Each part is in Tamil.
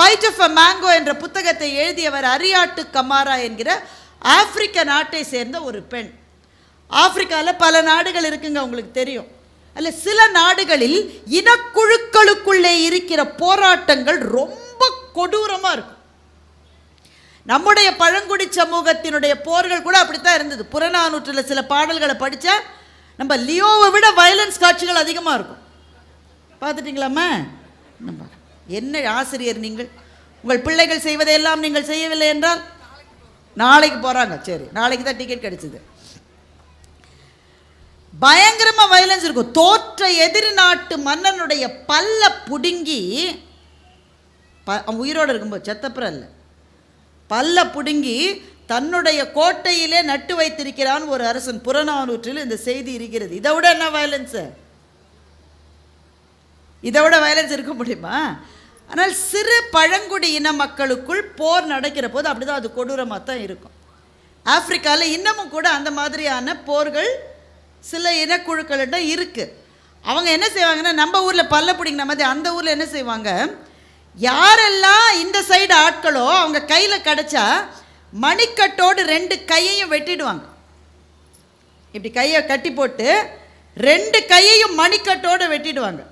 பைட் ஆஃப் அ மேங்கோ என்ற புத்தகத்தை எழுதியவர் அரியாட்டு கமாரா என்கிற ஆப்பிரிக்க நாட்டை சேர்ந்த ஒரு பெண். ஆப்பிரிக்காவில் பல நாடுகள் இருக்குங்க, உங்களுக்கு தெரியும். அல்ல, சில நாடுகளில் இனக்குழுக்களுக்குள்ளே இருக்கிற போராட்டங்கள் ரொம்ப கொடூரமாக இருக்கும். நம்முடைய பழங்குடி சமூகத்தினுடைய போர்கள் கூட அப்படித்தான் இருந்தது. புறநானூற்றில் சில பாடல்களை படித்தா நம்ம லியோவை விட வயலன்ஸ் காட்சிகள் அதிகமாக இருக்கும். பார்த்துட்டிங்களாம்மா? என்ன ஆசிரியர் நீங்கள்? உங்கள் பிள்ளைகள் செய்வதையெல்லாம் நீங்கள் செய்யவில்லை என்றால் நாளைக்கு போகிறாங்க. சரி, நாளைக்கு தான் டிக்கெட் கிடைச்சிது. பயங்கரமாக வயலன்ஸ் இருக்கும். தோற்ற எதிரி நாட்டு மன்னனுடைய பல்ல புடுங்கி, அவன் உயிரோடு இருக்கும்போது, செத்தப்புறம் இல்லை, பல்ல புடுங்கி தன்னுடைய கோட்டையிலே நட்டு வைத்திருக்கிறான் ஒரு அரசன். புறநானூற்றில் இந்த செய்தி இருக்கிறது. இதை விட என்ன வயலன்ஸு? இதை விட வயலன்ஸ் இருக்க முடியுமா? ஆனால் சிறு பழங்குடி இன மக்களுக்குள் போர் நடக்கிற போது அப்படிதான் அது கொடூரமாக தான் இருக்கும். ஆப்பிரிக்காவில் இன்னமும் கூட அந்த மாதிரியான போர்கள் சில இனக்குழுக்களிட்ட இருக்குது. அவங்க என்ன செய்வாங்கன்னா, நம்ம ஊரில் பல்ல பிடிங்கின மாதிரி அந்த ஊரில் என்ன செய்வாங்க, யாரெல்லாம் இந்த சைடு ஆட்களோ அவங்க கையில் கிடச்சா மணிக்கட்டோடு 2 கையையும் வெட்டிடுவாங்க. இப்படி கையை கட்டி போட்டு 2 கையையும் மணிக்கட்டோடு வெட்டிடுவாங்க.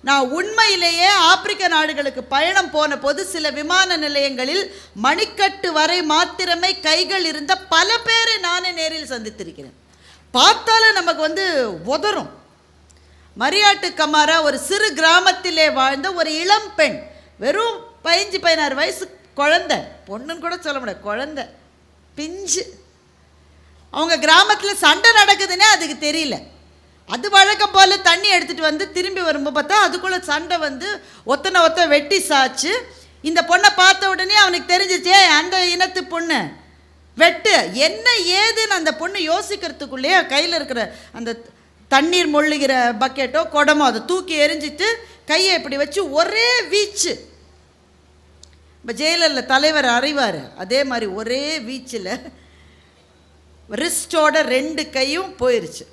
நான் உண்மையிலேயே ஆப்பிரிக்க நாடுகளுக்கு பயணம் போன போது சில விமான நிலையங்களில் மணிக்கட்டு வரை மாத்திரமே கைகள் இருந்த பல பேரை நானே நேரில் சந்தித்திருக்கிறேன். பார்த்தாலும் நமக்கு உதறும். மரியாட்டு கமாரா ஒரு சிறு கிராமத்திலே வாழ்ந்த ஒரு இளம் பெண். வெறும் 15-16 வயசு குழந்தை, பொண்ணுன்னு கூட சொல்ல முடியாது, குழந்தை, பிஞ்சு. அவங்க கிராமத்தில் சண்டை நடக்குதுன்னே அதுக்கு தெரியல. அது வழக்கம் போல் தண்ணி எடுத்துகிட்டு திரும்பி வரும்போது பார்த்தா அதுக்குள்ளே சண்டை ஒத்தனை ஒத்த வெட்டி சாச்சு. இந்த பொண்ணை பார்த்த உடனே அவனுக்கு தெரிஞ்சிச்சே அந்த இனத்து பொண்ணு, வெட்டு என்ன ஏதுன்னு அந்த பொண்ணு யோசிக்கிறதுக்குள்ளேயே கையில் இருக்கிற அந்த தண்ணீர் மொள்ளுகிற பக்கெட்டோ குடமோ அதை தூக்கி எரிஞ்சிட்டு கையை இப்படி வச்சு ஒரே வீச்சு. இப்போ ஜெயிலரில் தலைவர் அறிவார், அதே மாதிரி ஒரே வீச்சில் ரிஸ்டோட 2 கையும் போயிருச்சு.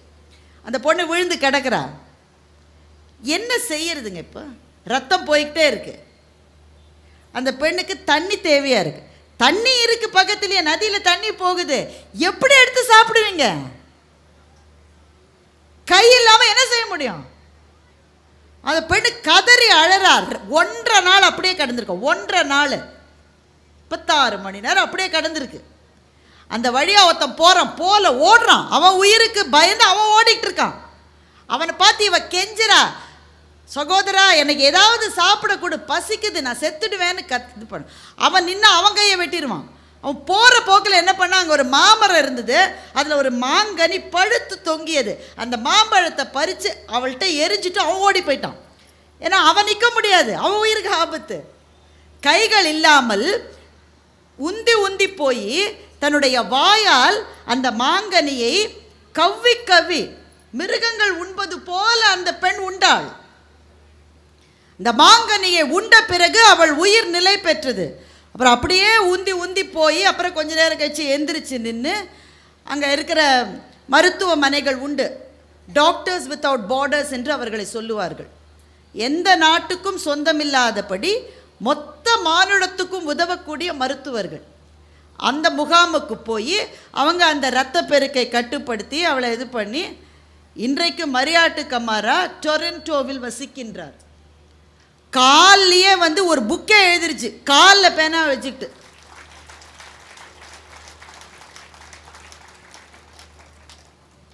அந்த பொண்ணு விழுந்து கிடக்கிறா. என்ன செய்யறதுங்க? இப்போ ரத்தம் போய்கிட்டே இருக்கு. அந்த பெண்ணுக்கு தண்ணி தேவையா இருக்கு. தண்ணி இருக்கு பக்கத்துலயே, நதியில் தண்ணி போகுது. எப்படி எடுத்து சாப்பிடுவீங்க? கை இல்லாமல் என்ன செய்ய முடியும்? அந்த பெண்ணு கதறி அழறார். 1.5 நாள் அப்படியே கடந்திருக்கோம். 1.5 நாள் 36 மணி நேரம் அப்படியே கடந்திருக்கு. அந்த வழியாக ஒருத்தன் போல ஓடுறான். அவன் உயிருக்கு பயந்து அவன் ஓடிட்டு இருக்கான். அவனை பார்த்து இவ கெஞ்சிரா, சகோதரா எனக்கு ஏதாவது சாப்பிட கொடு, பசிக்குது, நான் செத்துடுவேன்னு இது பண்ண. அவன் நின்று அவன் கையை வெட்டிடுவான். அவன் போகிற போக்கில் என்ன பண்ணான், அங்கே ஒரு மாமரம் இருந்தது, அதில் ஒரு மாங்கனி பழுத்து தொங்கியது. அந்த மாம்பழத்தை பறித்து அவள்கிட்ட எரிஞ்சிட்டு அவன் ஓடி போயிட்டான். ஏன்னா அவன் நிற்க முடியாது, அவன் உயிருக்கு ஆபத்து. கைகள் இல்லாமல் உந்தி உந்தி போய் தன்னுடைய வாயால் அந்த மாங்கனியை கவ்வி கவ்வி மிருகங்கள் உண்பது போல அந்த பெண் உண்டாள். இந்த மாங்கனியை உண்ட பிறகு அவள் உயிர் நிலை பெற்றது. அப்புறம் அப்படியே உந்தி உந்தி போய் அப்புறம் கொஞ்ச நேரம் கழிச்சு எந்திரிச்சு நின்று அங்கே இருக்கிற மருத்துவமனைகள் உண்டு, டாக்டர்ஸ் வித்தவுட் பார்டர்ஸ் என்று அவர்களை சொல்லுவார்கள். எந்த நாட்டுக்கும் சொந்தமில்லாதபடி மொத்த மானுடத்துக்கும் உதவக்கூடிய மருத்துவர்கள். அந்த முகாமுக்கு போய் அவங்க அந்த இரத்த பெருக்கை கட்டுப்படுத்தி அவளை இது பண்ணி இன்றைக்கு மரியாட்டு கமாரா டொரண்டோவில் வசிக்கின்றார். காலிலேயே ஒரு புக்கே எழுதிருச்சு, காலில் பேனா வச்சுக்கிட்டு.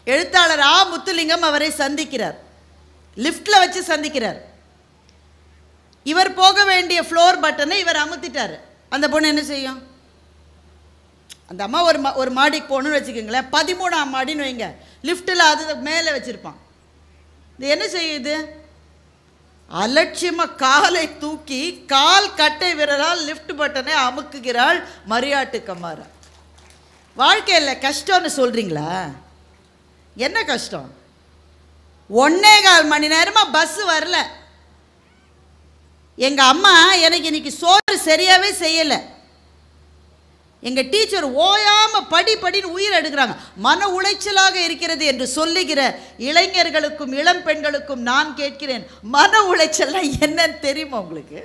எழுத்தாளர் ஆ முத்துலிங்கம் அவரை சந்திக்கிறார், லிஃப்டில் வச்சு சந்திக்கிறார். இவர் போக வேண்டிய ஃப்ளோர் பட்டனை இவர் அமுத்திட்டார். அந்த பொண்ணு என்ன செய்யும்? அந்த அம்மா ஒரு மாடிக்கு போகணுன்னு வச்சுக்கோங்களேன், 13ஆம் மாடின்னு வைங்க, லிஃப்ட்டில் அது மேலே வச்சுருப்பான். இது என்ன செய்யுது? அலட்சியமாக காலை தூக்கி கால் கட்டை விரலால் லிஃப்ட் பட்டனை அமுக்குகிறாள் மரியாட்டு கமாரா. வாழ்க்கையில் கஷ்டம்னு சொல்கிறீங்களா? என்ன கஷ்டம்? 1.25 மணி நேரமாக பஸ்ஸு வரல. எங்கள் அம்மா எனக்கு இன்னைக்கு சோறு சரியாகவே செய்யலை. எங்கள் டீச்சர் ஓயாமல் படின்னு உயிர் எடுக்கிறாங்க. மன உளைச்சலாக இருக்கிறது என்று சொல்லுகிற இளைஞர்களுக்கும் இளம் பெண்களுக்கும் நான் கேட்கிறேன், மன உளைச்சல்னா என்னன்னு தெரியுமா உங்களுக்கு?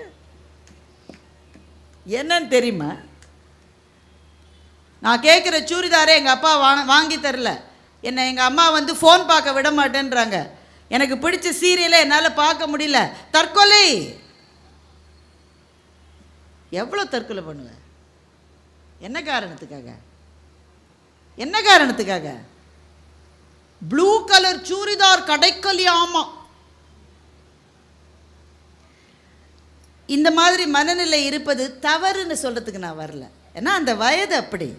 என்னன்னு தெரியுமா? நான் கேட்குற சூரிதாரே எங்கள் அப்பா வாங்கி தரல. என்னை எங்கள் அம்மா வந்து ஃபோன் பார்க்க விட மாட்டேன்றாங்க. எனக்கு பிடிச்ச சீரியலை என்னால் பார்க்க முடியல. தற்கொலை. எவ்வளோ தற்கொலை பண்ணுவேன்? என்ன காரணத்துக்காக? என்ன காரணத்துக்காக? ப்ளூ கலர் சூரிதார் கிடைக்கலையாமா. இந்த மாதிரி மனநிலை இருப்பது தவறுன்னு சொல்கிறதுக்கு நான் வரல. ஏன்னா அந்த வயது அப்படி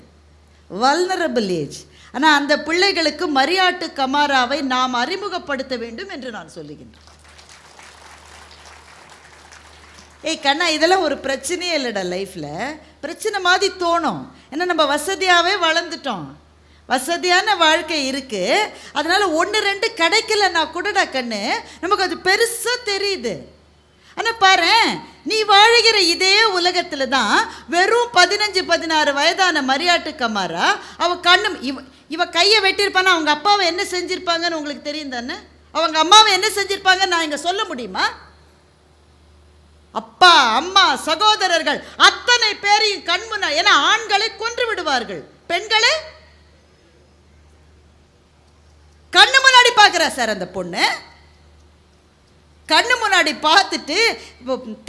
வல்னரபிள் ஏஜ். ஆனால் அந்த பிள்ளைகளுக்கு மரியாட்டு கமாராவை நாம் அறிமுகப்படுத்த வேண்டும் என்று நான் சொல்லுகின்றேன். ஏய் கண்ணா, இதெல்லாம் ஒரு பிரச்சனையே இல்லைடா. லைஃப்பில் பிரச்சனை மாதிரி தோணும். ஏன்னா நம்ம வசதியாகவே வளர்ந்துட்டோம், வசதியான வாழ்க்கை இருக்குது. அதனால் 1-2 கிடைக்கலன்னா கூடடா கண்ணு நமக்கு அது பெருசாக தெரியுது. ஆனால் பாரு, நீ வாழுகிற இதே உலகத்தில் தான் வெறும் 15-16 வயதான மரியாட்டு கமாரா அவள் இவ கையை வெட்டியிருப்பானா அவங்க அப்பாவை என்ன செஞ்சுருப்பாங்கன்னு உங்களுக்கு தெரியும் தானே? அவங்க அம்மாவை என்ன செஞ்சுருப்பாங்கன்னு நான் இங்கே சொல்ல முடியுமா? அப்பா அம்மா சகோதரர்கள் அத்தனை பேரையும் கண்முன்னா, ஏன்னா ஆண்களை கொன்று விடுவார்கள், பெண்களை கண்ணு முன்னாடி பார்க்குறா சார். அந்த பொண்ணு கண்ணு முன்னாடி பார்த்துட்டு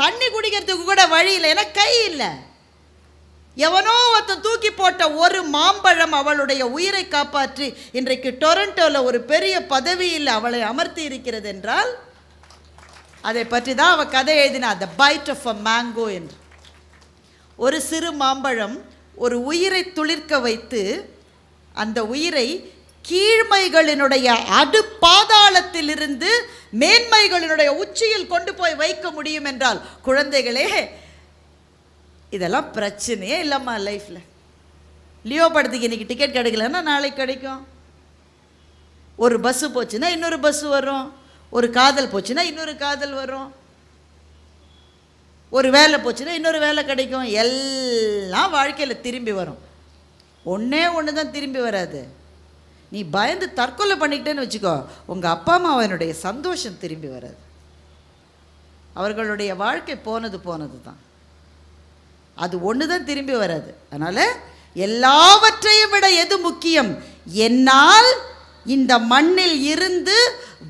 தண்ணி குடிக்கிறதுக்கு கூட வழி இல்லை, ஏன்னா கை இல்லை. எவனோ ஒருத்தன் தூக்கி போட்ட ஒரு மாம்பழம் அவளுடைய உயிரை காப்பாற்றி இன்றைக்கு டொரண்டோவில் ஒரு பெரிய பதவியில் அவளை அமர்த்தி இருக்கிறது என்றால் அதை பற்றி தான் அவள் கதை எழுதினா, த பைட் ஆஃப் அ மேங்கோ என்று. ஒரு சிறு மாம்பழம் ஒரு உயிரை துளிர்க்க வைத்து அந்த உயிரை கீழ்மைகளினுடைய அடு பாதாளத்திலிருந்து மேன்மைகளினுடைய உச்சியில் கொண்டு போய் வைக்க முடியும் என்றால், குழந்தைகளே, இதெல்லாம் பிரச்சனையே இல்லைம்மா லைஃப்பில். லியோ படத்துக்கு இன்றைக்கி டிக்கெட் கிடைக்கலன்னா நாளைக்கு கிடைக்கும். ஒரு பஸ்ஸு போச்சுன்னா இன்னொரு பஸ்ஸு வரும். ஒரு காதல் போச்சுன்னா இன்னொரு காதல் வரும். ஒரு வேலை போச்சுன்னா இன்னொரு வேலை கிடைக்கும். எல்லாம் வாழ்க்கையில் திரும்பி வரும். ஒன்றே ஒன்று தான் திரும்பி வராது. நீ பயந்து தற்கொலை பண்ணிக்கிட்டேன்னு வச்சுக்கோ, உங்கள் அப்பா அம்மாவனுடைய சந்தோஷம் திரும்பி வராது. அவர்களுடைய வாழ்க்கை போனது தான். அது ஒன்று தான் திரும்பி வராது. அதனால் எல்லாவற்றையும் விட எது முக்கியம்? என்னால் இந்த மண்ணில் இருந்து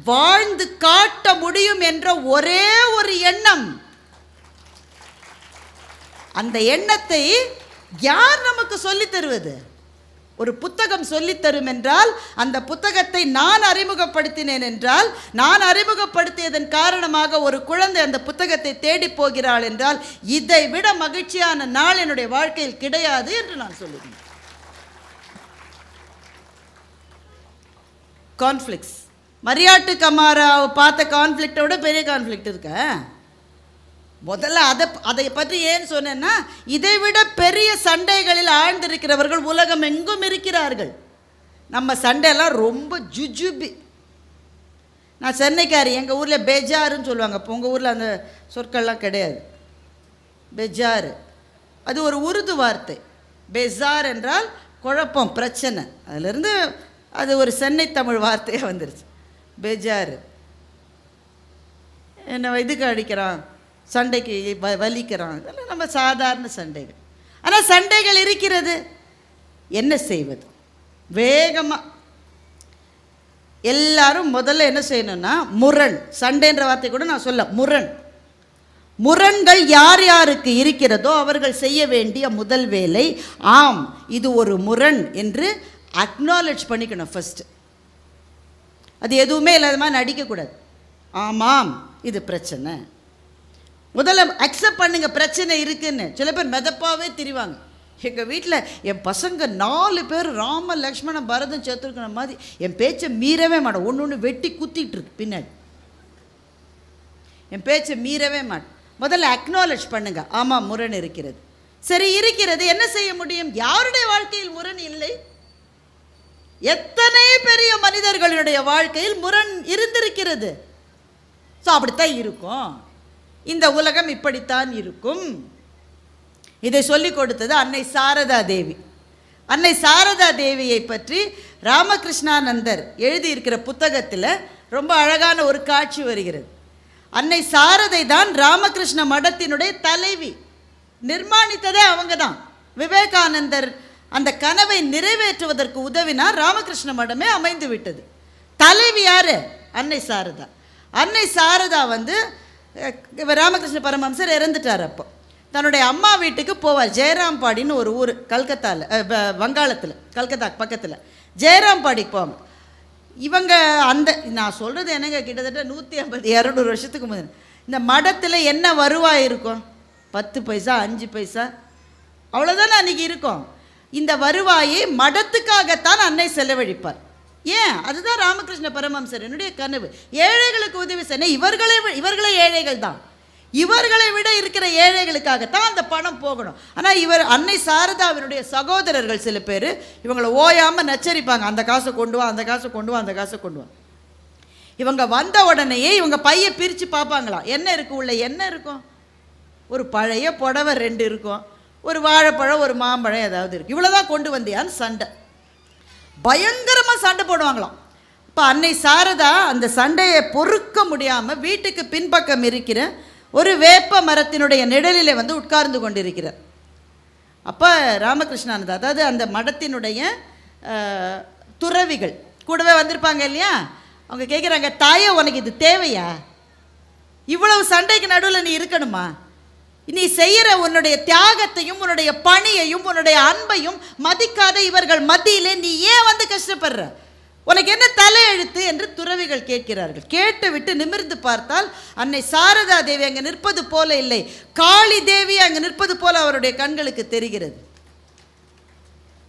வாழ்ந்து காட்ட முடியும் என்ற ஒரே ஒரு எண்ணம். அந்த எண்ணத்தை யார் நமக்கு சொல்லித் தருவது? ஒரு புத்தகம் சொல்லித்தரும் என்றால், அந்த புத்தகத்தை நான் அறிமுகப்படுத்தினேன் என்றால், நான் அறிமுகப்படுத்தியதன் காரணமாக ஒரு குழந்தை அந்த புத்தகத்தை தேடி போகிறாள் என்றால், இதை விட மகிழ்ச்சியான நாள் என்னுடைய வாழ்க்கையில் கிடையாது என்று நான் சொல்லுவேன். கான்ஃப்ளிக்ட்ஸ், மரியாட்டு கமாராவை பார்த்த கான்ஃப்ளிக்டோட பெரிய கான்ஃப்ளிக்ட் இருக்க. முதல்ல அதை பற்றி ஏன் சொன்னேன்னா, இதை விட பெரிய சண்டைகளில் ஆழ்ந்திருக்கிறவர்கள் உலகம் எங்கும் இருக்கிறார்கள். நம்ம சண்டையெல்லாம் ரொம்ப ஜுஜுபி. நான் சென்னைக்காரி, எங்கள் ஊரில் பெஜாருன்னு சொல்லுவாங்க. இப்போ உங்கள் ஊரில் அந்த சொற்கள்லாம் கிடையாது. பெஜாரு அது ஒரு உருது வார்த்தை. பெஜார் என்றால் குழப்பம், பிரச்சனை. அதிலிருந்து அது ஒரு சென்னை தமிழ் வார்த்தையாக வந்துருச்சு. பெஜாரு. என்ன இதுக்கு அடிக்கிறான், சண்டைக்கு வலிக்கிறான், இதெல்லாம் நம்ம சாதாரண சண்டைகள். ஆனால் சண்டைகள் இருக்கிறது. என்ன செய்வது? வேகமாக எல்லாரும் முதல்ல என்ன செய்யணும்னா, முரண். சண்டைன்ற வார்த்தை கூட நான் சொல்ல, முரண்கள் யார் யாருக்கு இருக்கிறதோ அவர்கள் செய்ய வேண்டிய முதல் வேலை, ஆம் இது ஒரு முரண் என்று அக்னாலேஜ் பண்ணிக்கணும் ஃபஸ்ட்டு. அது எதுவுமே இல்லாத மாதிரி நடிக்கக்கூடாது. ஆமாம் இது பிரச்சனை, முதல்ல அக்செப்ட் பண்ணுங்க பிரச்சனை இருக்குன்னு. சில பேர் மெதப்பாவே திரிவாங்க. எங்கள் வீட்டில் என் பசங்க 4 பேர் ராம லக்ஷ்மண பரதம் சேர்த்துருக்கிற மாதிரி என் பேச்சை மீறவே மாட்டேன். ஒன்று வெட்டி குத்திட்டு இருக்கு பின்னாடி. என் பேச்சை மீறவே மாட்டேன். முதல்ல அக்னாலேஜ் பண்ணுங்க, ஆமாம் முரண் இருக்கிறது. சரி இருக்கிறது, என்ன செய்ய முடியும்? யாருடைய வாழ்க்கையில் முரண் இல்லை? எத்தனை பெரிய மனிதர்களுடைய வாழ்க்கையில் முரண் இருந்திருக்கிறது. ஸோ அப்படித்தான் இருக்கும், இந்த உலகம் இப்படித்தான் இருக்கும். இதை சொல்லிக் கொடுத்தது அன்னை சாரதா தேவி. அன்னை சாரதா தேவியை பற்றி ராமகிருஷ்ணானந்தர் எழுதியிருக்கிற புத்தகத்தில் ரொம்ப அழகான ஒரு காட்சி வருகிறது. அன்னை சாரதை தான் ராமகிருஷ்ண மடத்தினுடைய தலைவி. நிர்மாணித்ததே அவங்க தான். விவேகானந்தர் அந்த கனவை நிறைவேற்றுவதற்கு உதவினார். ராமகிருஷ்ண மடமே அமைந்து விட்டது. தலைவி யாரு? அன்னை சாரதா. அன்னை சாரதா ராமகிருஷ்ண பரமஹம்சர் இறந்துட்டார். அப்போ தன்னுடைய அம்மா வீட்டுக்கு போவார். ஜெயராம்பாடின்னு ஒரு ஊர், கல்கத்தாவில், வங்காளத்தில், கல்கத்தா பக்கத்தில் ஜெயராம்பாடிக்கு போவாங்க. இவங்க நான் சொல்கிறது என்னங்க, கிட்டத்தட்ட 150-200 வருஷத்துக்கு முதல் இந்த மடத்தில் என்ன வருவாய் இருக்கும்? 10 பைசா 5 பைசா அவ்வளோதானே அன்றைக்கி இருக்கும். இந்த வருவாயை மடத்துக்காகத்தான் அன்னை செலவழிப்பார். ஏன்? அதுதான் ராமகிருஷ்ண பரமஹம்சர் என்னுடைய கனவு. ஏழைகளுக்கு உதவி செய்ய. இவர்களே ஏழைகள் தான். இவர்களை விட இருக்கிற ஏழைகளுக்காகத்தான் அந்த பணம் போகணும். ஆனால் அன்னை சாரதாவினுடைய சகோதரர்கள் சில பேர் இவங்களை ஓயாமல் நச்சரிப்பாங்க. அந்த காசை கொண்டு வா, அந்த காசை கொண்டு வா, அந்த காசை கொண்டு வா. இவங்க வந்த உடனேயே இவங்க பையை பிரித்து பார்ப்பாங்களாம். என்ன இருக்குது உள்ள? என்ன இருக்கும்? ஒரு பழைய புடவை 2 இருக்கும், ஒரு வாழைப்பழம், ஒரு மாம்பழம் ஏதாவது இருக்குது. இவ்வளோதான் கொண்டு வந்தியான்னு சண்டை. பயங்கரமாக சண்டை போடுவாங்களாம். இப்போ அன்னை சாரதா அந்த சண்டையை பொறுக்க முடியாமல் வீட்டுக்கு பின்பக்கம் இருக்கிற ஒரு வேப்ப மரத்தினுடைய நிழலிலே உட்கார்ந்து கொண்டிருக்கிறார். அப்போ ராமகிருஷ்ணானந்தா, அதாவது அந்த மடத்தினுடைய துறவிகள் கூடவே வந்திருப்பாங்க இல்லையா, அவங்க கேட்குறாங்க, தாயே உனக்கு இது தேவையா? இவ்வளவு சண்டைக்கு நடுவில் நீ இருக்கணுமா? நீ செய்கிற உன்னுடைய தியாகத்தையும் உன்னுடைய பணியையும் உன்னுடைய அன்பையும் மதிக்காத இவர்கள் மத்தியிலே நீ ஏன் கஷ்டப்படுற? உனக்கு என்ன தலையெழுத்து என்று துறவிகள் கேட்கிறார்கள். கேட்டுவிட்டு நிமிர்ந்து பார்த்தால் அன்னை சாரதா தேவி அங்கே நிற்பது போல இல்லை, காளி தேவி அங்கே நிற்பது போல அவருடைய கண்களுக்கு தெரிகிறது.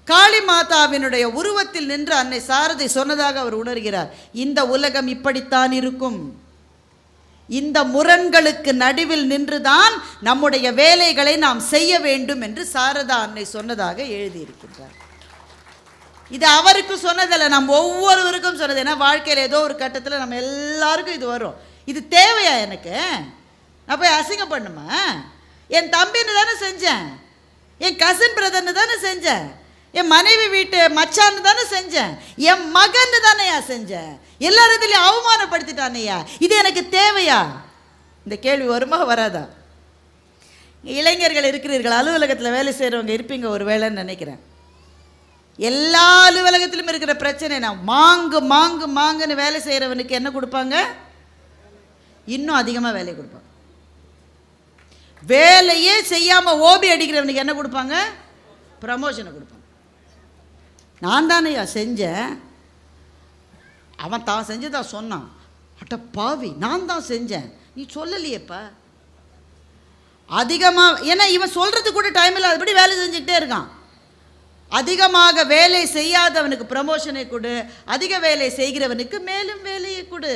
காளி மாதாவினுடைய உருவத்தில் நின்று அன்னை சாரதை சொன்னதாக அவர் உணர்கிறார். இந்த உலகம் இப்படித்தான் இருக்கும். இந்த முரண்களுக்கு நடுவில் நின்றுதான் நம்முடைய வேலைகளை நாம் செய்ய வேண்டும் என்று சாரதா அன்னை சொன்னதாக எழுதியிருக்கின்றார். இது அவருக்கு சொன்னதில்லை, நம்ம ஒவ்வொருவருக்கும் சொன்னது. ஏன்னா வாழ்க்கையில் ஏதோ ஒரு கட்டத்தில் நம்ம எல்லாருக்கும் இது வரும். இது தேவையா எனக்கு? நான் போய் அசிங்கம் பண்ணுமா? என் தம்பின்னு தானே செஞ்சேன், என் கசின் பிரதர்னு தானே செஞ்சேன், என் மனைவி வீட்டு மச்சான்னு தானே செஞ்சேன், என் மகன்னு தானேயா செஞ்சேன், எல்லாரதுலையும் அவமானப்படுத்திட்டானையா, இது எனக்கு தேவையா? இந்த கேள்வி வருமா வராதா? இளைஞர்கள் இருக்கிறீர்கள், அலுவலகத்தில் வேலை செய்கிறவங்க இருப்பீங்க ஒரு வேலைன்னு நினைக்கிறேன். எல்லா அலுவலகத்திலும் இருக்கிற பிரச்சனை நான் மாங்கு மாங்கு மாங்குன்னு வேலை செய்கிறவனுக்கு என்ன கொடுப்பாங்க? இன்னும் அதிகமாக வேலை கொடுப்பாங்க. வேலையே செய்யாமல் ஓபி அடிக்கிறவனுக்கு என்ன கொடுப்பாங்க? ப்ரமோஷனை கொடுப்பாங்க. நான் தானேயா செஞ்சேன், அவன் தான் செஞ்சதான் சொன்னான், அட்ட பாவி நான் தான் செஞ்சேன், நீ சொல்லலையேப்பா. அதிகமாக, ஏன்னா இவன் சொல்கிறது கூட டைம் இல்லை, அதுபடி வேலை செஞ்சுக்கிட்டே இருக்கான். அதிகமாக வேலை செய்யாதவனுக்கு ப்ரமோஷனை கொடு, அதிக வேலை செய்கிறவனுக்கு மேலும் வேலையை கொடு.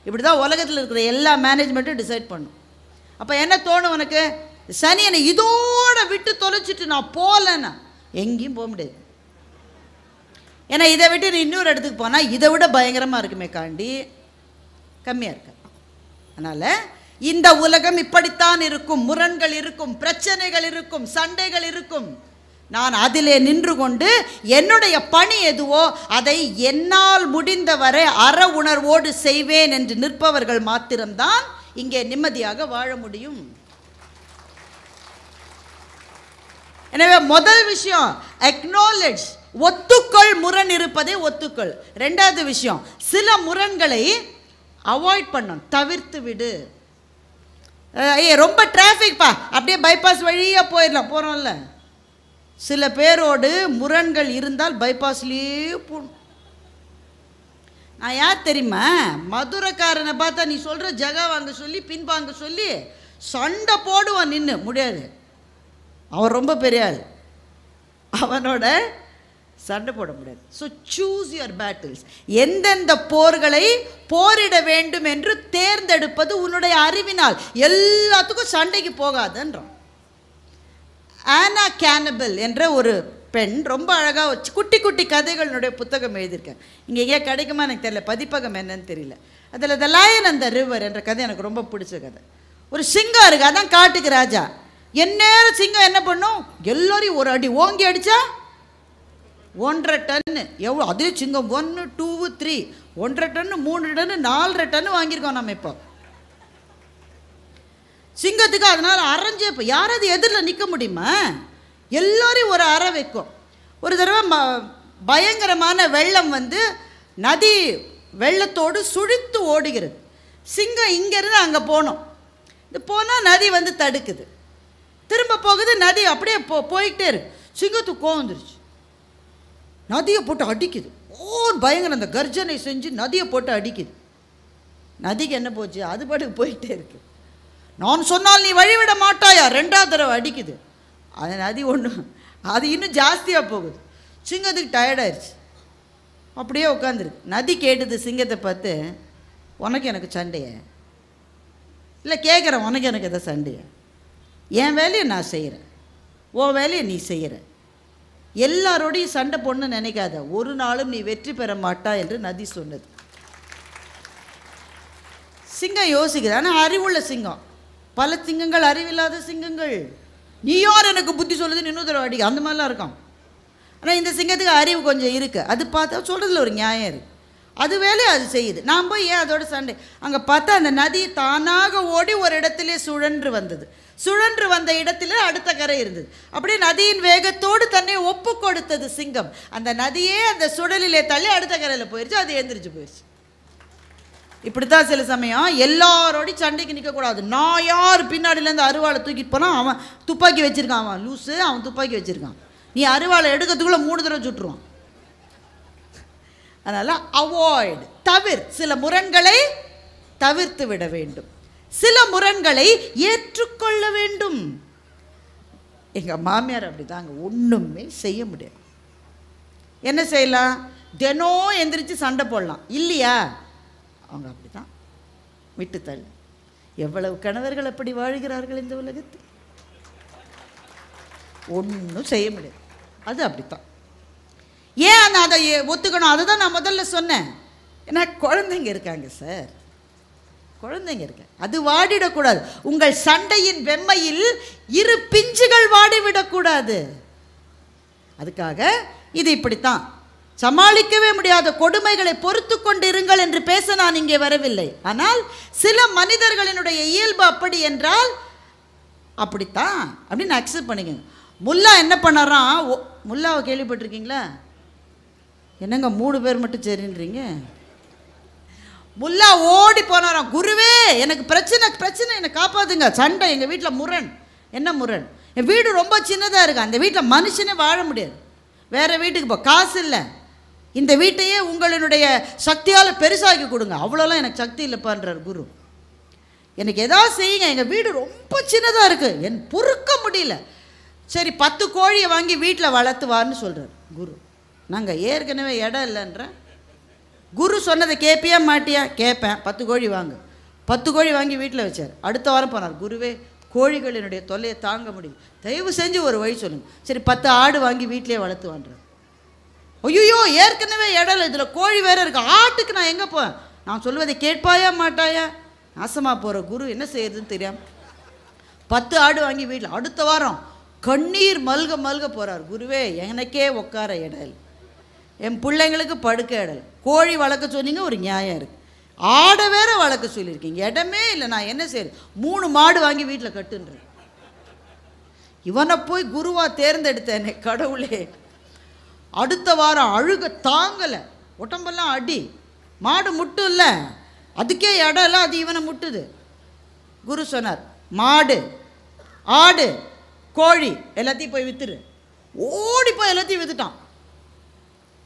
இப்படி தான் உலகத்தில் இருக்கிற எல்லா மேனேஜ்மெண்ட்டும் டிசைட் பண்ணும். அப்போ என்ன தோணும் உனக்கு? சனியனை இதோட விட்டு தொலைச்சிட்டு நான் போகலன்னா எங்கேயும் போக முடியாது. ஏன்னா இதை விட்டு நீ இன்னொரு இடத்துக்கு போனால் இதை விட பயங்கரமாக இருக்குமே காண்டி கம்மியாக இருக்க. அதனால் இந்த உலகம் இப்படித்தான் இருக்கும், முரண்கள் இருக்கும், பிரச்சனைகள் இருக்கும், சண்டைகள் இருக்கும். நான் அதிலே நின்று கொண்டு என்னுடைய பணி எதுவோ அதை என்னால் முடிந்தவரை அற உணர்வோடு செய்வேன் என்று நிற்பவர்கள் மாத்திரம்தான் இங்கே நிம்மதியாக வாழ முடியும். எனவே முதல் விஷயம் அக்னாலெட்ஜ், ஒத்துக்கொள், முரண் இருப்பதை ஒத்துக்கொள். ரெண்டாவது விஷயம், சில முரண்களை அவாய்ட் பண்ணணும், தவிர்த்து விடு. ரொம்ப டிராஃபிக்ப்பா, அப்படியே பைபாஸ் வழியாக போகிறோம்ல, சில பேரோடு முரண்கள் இருந்தால் பைபாஸ்லேயே போகணும். நான் யார் தெரியுமா? மதுரைக்காரனை பார்த்தா நீ சொல்கிற ஜகா வாங்க சொல்லி பின்பாங்க சொல்லி சண்டை போடுவான், நின்று முடியாது, அவன் ரொம்ப பெரிய ஆள், அவனோட சண்டை போட முடியாது. So choose your battles. எந்தெந்த போர்களை போரிட வேண்டும் என்று தேர்ந்தெடுப்பது உன்னுடைய அறிவினால். எல்லாத்துக்கும் சண்டைக்கு போகாதுன்றான். ஆனா கேனபிள் என்ற ஒரு பெண் ரொம்ப அழகாக குட்டி குட்டி கதைகளுடைய புத்தகம் எழுதியிருக்கேன். இங்கே எங்கேயா கிடைக்குமா எனக்கு தெரியல, பதிப்பகம் என்னன்னு தெரியல. அதில் த லயன் அண்ட் த ரிவர் என்ற கதை எனக்கு ரொம்ப பிடிச்ச கதை. ஒரு சிங்கம் இருக்குது, அதான் காட்டுக்கு ராஜா. எந்நேரம் சிங்கம் என்ன பண்ணும்? எல்லோரையும் ஒரு அடி ஓங்கி அடித்தா 1.5 டன்னு. எவ்வளோ? அதே சிங்கம் 1, 2, 3 1.5 டன்னு 3 டன்னு 4.5 டன்னு வாங்கியிருக்கோம் நம்ம இப்போ. சிங்கத்துக்கு அதனால் அரைஞ்சே இப்போ யாராவது எதிரில் நிற்க முடியுமா? எல்லோரையும் ஒரு அறை வைக்கும். ஒரு தடவை பயங்கரமான வெள்ளம் வந்து நதி வெள்ளத்தோடு சுழித்து ஓடுகிறது. சிங்கம் இங்கேருந்து அங்கே போனோம். இது போனால் நதி வந்து தடுக்குது, திரும்ப போகுது, நதி அப்படியே போய்கிட்டே இருக்கு. சிங்கத்துக்கு கோவம் வந்துருச்சு, நதியை போட்டு அடிக்குது. பயங்கர அந்த கர்ஜனை செஞ்சு நதியை போட்டு அடிக்குது. நதிக்கு என்ன போச்சு? அது பாட்டுக்கு போயிட்டே இருக்கு. நான் சொன்னால் நீ வழிவிட மாட்டாயா, 2வது தடவை அடிக்குது. அது நதி ஒன்று அது இன்னும் ஜாஸ்தியாக போகுது. சிங்கத்துக்கு டயர்டாயிருச்சு, அப்படியே உட்காந்துருக்கு. நதி கேட்டுது சிங்கத்தை பார்த்து, உனக்கு எனக்கு சண்டையை இல்லை கேட்குறேன், உனக்கு எனக்கு எதை சண்டையை? என் வேலையை நான் செய்கிறேன், உன் வேலையை நீ செய்கிற, எல்லாரோடையும் சண்டை போடணும்னு நினைக்காத, ஒரு நாளும் நீ வெற்றி பெற மாட்டா என்று நதி சொன்னது. சிங்கம் யோசிக்குது, ஆனால் அறிவுள்ள சிங்கம். பல சிங்கங்கள் அறிவில்லாத சிங்கங்கள். நீ யார் எனக்கு புத்தி சொல்லுதுன்னு இன்னொரு தடவை அடிக்க, அந்த மாதிரிலாம் இருக்கான். ஆனால் இந்த சிங்கத்துக்கு அறிவு கொஞ்சம் இருக்குது. அது பார்த்தா சொல்கிறதுல ஒரு நியாயம் இருக்குது. அது வேலையை அது செய்யுது. நான் போய் ஏன் அதோட சண்டை? அங்கே பார்த்தா அந்த நதி தானாக ஓடி ஒரு இடத்திலே சுழன்று வந்தது. சுழன்று வந்த இடத்துல அடுத்த கரை இருந்தது. அப்படியே நதியின் வேகத்தோடு தன்னை ஒப்பு கொடுத்தது சிங்கம். அந்த நதியே அந்த சுழலிலே தள்ளி அடுத்த கரையில் போயிடுச்சு. அது எந்திரிச்சு போயிடுச்சு. இப்படித்தான் சில சமயம் எல்லாரோடையும் சண்டைக்கு நிற்கக்கூடாது. நான் யார் பின்னாடியிலேருந்து அருவாளை தூக்கிட்டு போனால் அவன் துப்பாக்கி வச்சுருக்கான், அவன் லூஸு, அவன் துப்பாக்கி வச்சுருக்கான். நீ அருவாளை எடுக்கிறதுக்குள்ளே 3 தடவை சுட்டுருவான். அதனால் அவாய்டு, சில முரண்களை தவிர்த்து விட வேண்டும், சில முரண்களை ஏற்றுக்கொள்ள வேண்டும். எங்கள் மாமியார் அப்படி தாங்க, ஒன்றுமே செய்ய முடியாது. என்ன செய்யலாம்? தினம் எந்திரிச்சு சண்டை போடலாம் இல்லையா? அவங்க அப்படி தான் விட்டுத்தள்ளு. எவ்வளவு கணவர்கள் அப்படி வாழ்கிறார்கள் இந்த உலகத்தில், ஒன்றும் செய்ய முடியாது. அது அப்படித்தான். ஏன் அதை ஒத்துக்கணும்? அதை தான் நான் முதல்ல சொன்னேன். ஏன்னா குழந்தைங்க இருக்காங்க சார், குழந்தைங்க இருக்க, அது வாடிடக்கூடாது. உங்கள் சண்டையின் வெம்மையில் 2 பிஞ்சுகள் வாடிவிடக்கூடாது. அதுக்காக இது இப்படித்தான். சமாளிக்கவே முடியாத கொடுமைகளை பொறுத்து கொண்டிருங்கள் என்று பேச நான் இங்கே வரவில்லை. ஆனால் சில மனிதர்களினுடைய இயல்பு அப்படி என்றால் அப்படித்தான் அப்படின்னு அக்செப்ட் பண்ணிக்கோங்க. முல்லா என்ன பண்ணறான்? முல்லாவை கேள்விப்பட்டிருக்கீங்களா? என்னங்க 3 பேர் மட்டும் சரின்றீங்க? முல்லா ஓடி போனாராம், குருவே எனக்கு பிரச்சனை, என்னை காப்பாத்துங்க, சண்டை, எங்கள் வீட்டில் முரண். என்ன முரண்? என் வீடு ரொம்ப சின்னதாக இருக்கு, அந்த வீட்டில் மனுஷனே வாழ முடியாது, வேறு வீட்டுக்கு போ, காசு இல்லை, இந்த வீட்டையே உங்களுடைய சக்தியால் பெருசாக்கி கொடுங்க. அவ்வளோலாம் எனக்கு சக்தி இல்லைப்பான்றார் குரு. எனக்கு எதாவது செய்யுங்க, எங்கள் வீடு ரொம்ப சின்னதாக இருக்குது, என் பொறுக்க முடியல. சரி 10 கோழியை வாங்கி வீட்டில் வளர்த்துவான்னு சொல்கிறார் குரு. நாங்கள் ஏற்கனவே இடம் இல்லைன்ற. குரு சொன்னதை கேட்பியா மாட்டியா? கேட்பேன். 10 கோழி வாங்க. 10 கோழி வாங்கி வீட்டில் வச்சார். அடுத்த வாரம் போனார், குருவே கோழிகளினுடைய தொல்லையை தாங்க முடியும், தயவு செஞ்சு ஒரு வழி சொல்லுங்கள். சரி 10 ஆடு வாங்கி வீட்டிலே வளர்த்துவான்றார். ஐயோ ஏற்கனவே இடம் இல்லை, இதில் கோழி வேறு இருக்கு, ஆட்டுக்கு நான் எங்கே போவேன்? நான் சொல்லுவதை கேட்பாயா மாட்டாயா? நாசமாக போகிற குரு என்ன செய்யறதுன்னு தெரியாமல் 10 ஆடு வாங்கி வீட்டில். அடுத்த வாரம் கண்ணீர் மல்க போகிறார், குருவே எனக்கே உட்கார இடம் இல்லை, என் பிள்ளைங்களுக்கு படுக்க இடம், கோழி வளர்க்க சொன்னீங்க, ஒரு நியாயம் இருக்குது, ஆடை வேற வளர்க்க சொல்லியிருக்கீங்க, இடமே இல்லை, நான் என்ன செய்யறது? 3 மாடு வாங்கி வீட்டில் கட்டுன்றேன். இவனை போய் குருவா தேர்ந்தெடுத்தேனே கடவுளே. அடுத்த வாரம் அழுக தாங்கலை, உடம்பெல்லாம் அடி, மாடு முட்டும் இல்லை, அதுக்கே இடம் இல்லை, அது இவனை முட்டுது. குரு சொன்னார், மாடு ஆடு கோழி எல்லாத்தையும் போய் வித்துரு. ஓடி போய் எல்லாத்தையும் வித்துட்டான்.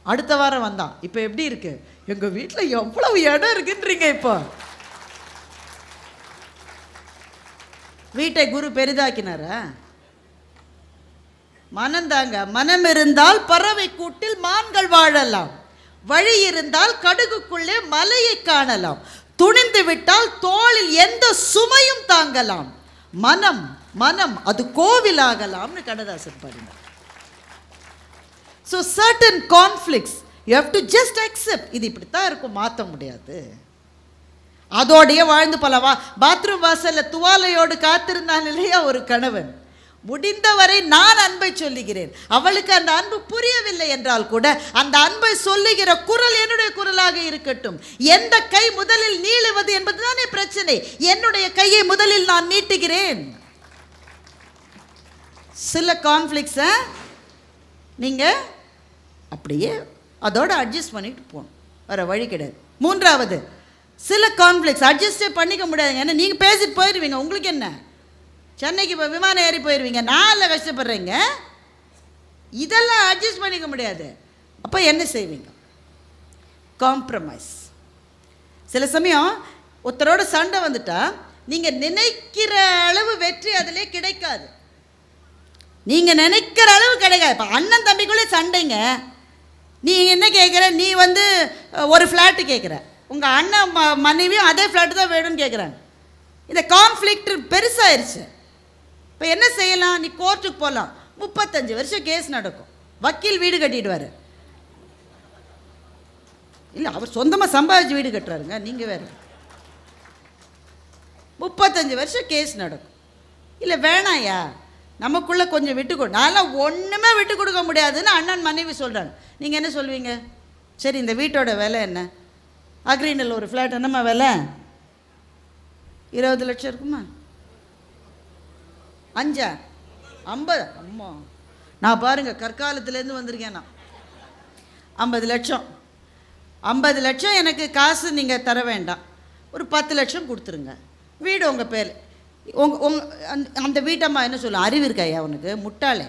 அடுத்த வாரம் வந்தான், இப்போ எப்படி இருக்கு? எங்கள் வீட்டில் எவ்வளவு இடம் இருக்குன்றீங்க. இப்போ வீட்டை குரு பெரிதாக்கினாரா? மனந்தாங்க, மனம் இருந்தால் பறவை கூட்டில் மான்கள் வாழலாம், வழி இருந்தால் கடுகுக்குள்ளே மலையை காணலாம், துணிந்து விட்டால் தோளில் எந்த சுமையும் தாங்கலாம், மனம் மனம் அது கோவிலாகலாம்னு கண்ணதாசன் பாடினார். So certain conflicts you have to just accept. இது இப்படித்தான் இருக்கும், மாற்ற முடியாது. அதோடைய வாழ்ந்து பல பாத்ரூம் வாசல்ல துவாலையோடு காத்திருந்தான் இல்லையா ஒரு கணவன். முடிந்தவரை நான் அன்பை சொல்லுகிறேன், அவளுக்கு அந்த அன்பு புரியவில்லை என்றால் கூட அந்த அன்பை சொல்லுகிற குரல் என்னுடைய குரலாக இருக்கட்டும். எந்த கை முதலில் நீளுவது என்பதுதானே பிரச்சனை. பிரச்சனை, என்னுடைய கையை முதலில் நான் நீட்டுகிறேன். சில கான்ஃப்ளிக்ஸை நீங்கள் அப்படியே அதோட அட்ஜஸ்ட் பண்ணிட்டு போகணும், வேறு வழி கிடையாது. மூன்றாவது, சில கான்ஃப்ளிக்ஸ் அட்ஜஸ்டே பண்ணிக்க முடியாதுங்க. ஏன்னா நீங்கள் பேசிட்டு போயிடுவீங்க, உங்களுக்கு என்ன, சென்னைக்கு இப்போ விமானம் ஏறி போயிடுவீங்க, நான் கஷ்டப்படுறேங்க, இதெல்லாம் அட்ஜஸ்ட் பண்ணிக்க முடியாது. அப்போ என்ன செய்வீங்க? காம்ப்ரமைஸ். சில சமயம் ஒருத்தரோட சண்டை வந்துட்டா நீங்கள் நினைக்கிற அளவு வெற்றி அதிலே கிடைக்காது, நீங்கள் நினைக்கிற அளவு கிடைக்காது. இப்போ அண்ணன் தம்பிக்குள்ளே சண்டைங்க, நீ என்ன கேட்குற, நீ வந்து ஒரு ஃப்ளாட்டு கேட்குற, உங்கள் அண்ணன் மனைவியும் அதே ஃப்ளாட்டு தான் வேணும்னு கேட்குறாங்க. இந்த கான்ஃப்ளிக்ட் பெருசாகிருச்சு. இப்போ என்ன செய்யலாம்? நீ கோர்ட்டுக்கு போகலாம், 35 வருஷம் கேஸ் நடக்கும், வக்கீல் வீடு கட்டிடுவார். இல்லை, அவர் சொந்தமாக சம்பாதிச்சு வீடு கட்டுறாருங்க, நீங்கள் வேறு. 35 வருஷம் கேஸ் நடக்கும். இல்லை வேணாயா, நமக்குள்ளே கொஞ்சம் விட்டு கொடு, நான்லாம் ஒன்றுமே விட்டு கொடுக்க முடியாதுன்னு அண்ணன் மனைவி சொல்கிறாங்க. நீங்கள் என்ன சொல்வீங்க? சரி, இந்த வீட்டோட விலை என்ன? அக்ரீனில் ஒரு ஃப்ளாட் என்னம்மா விலை? 20 லட்சம் இருக்குமா? 5 50? அம்மா, நான் பாருங்கள் கற்காலத்துலேருந்து வந்திருக்கேன் நான். 50 லட்சம் 50 லட்சம் எனக்கு காசு நீங்கள் தர வேண்டாம், ஒரு 10 லட்சம் கொடுத்துருங்க, வீடு உங்கள் பேர். அந்த வீட்டம்மா என்ன சொல்லும்? அறிவு இருக்காயா உனக்கு, முட்டாளே,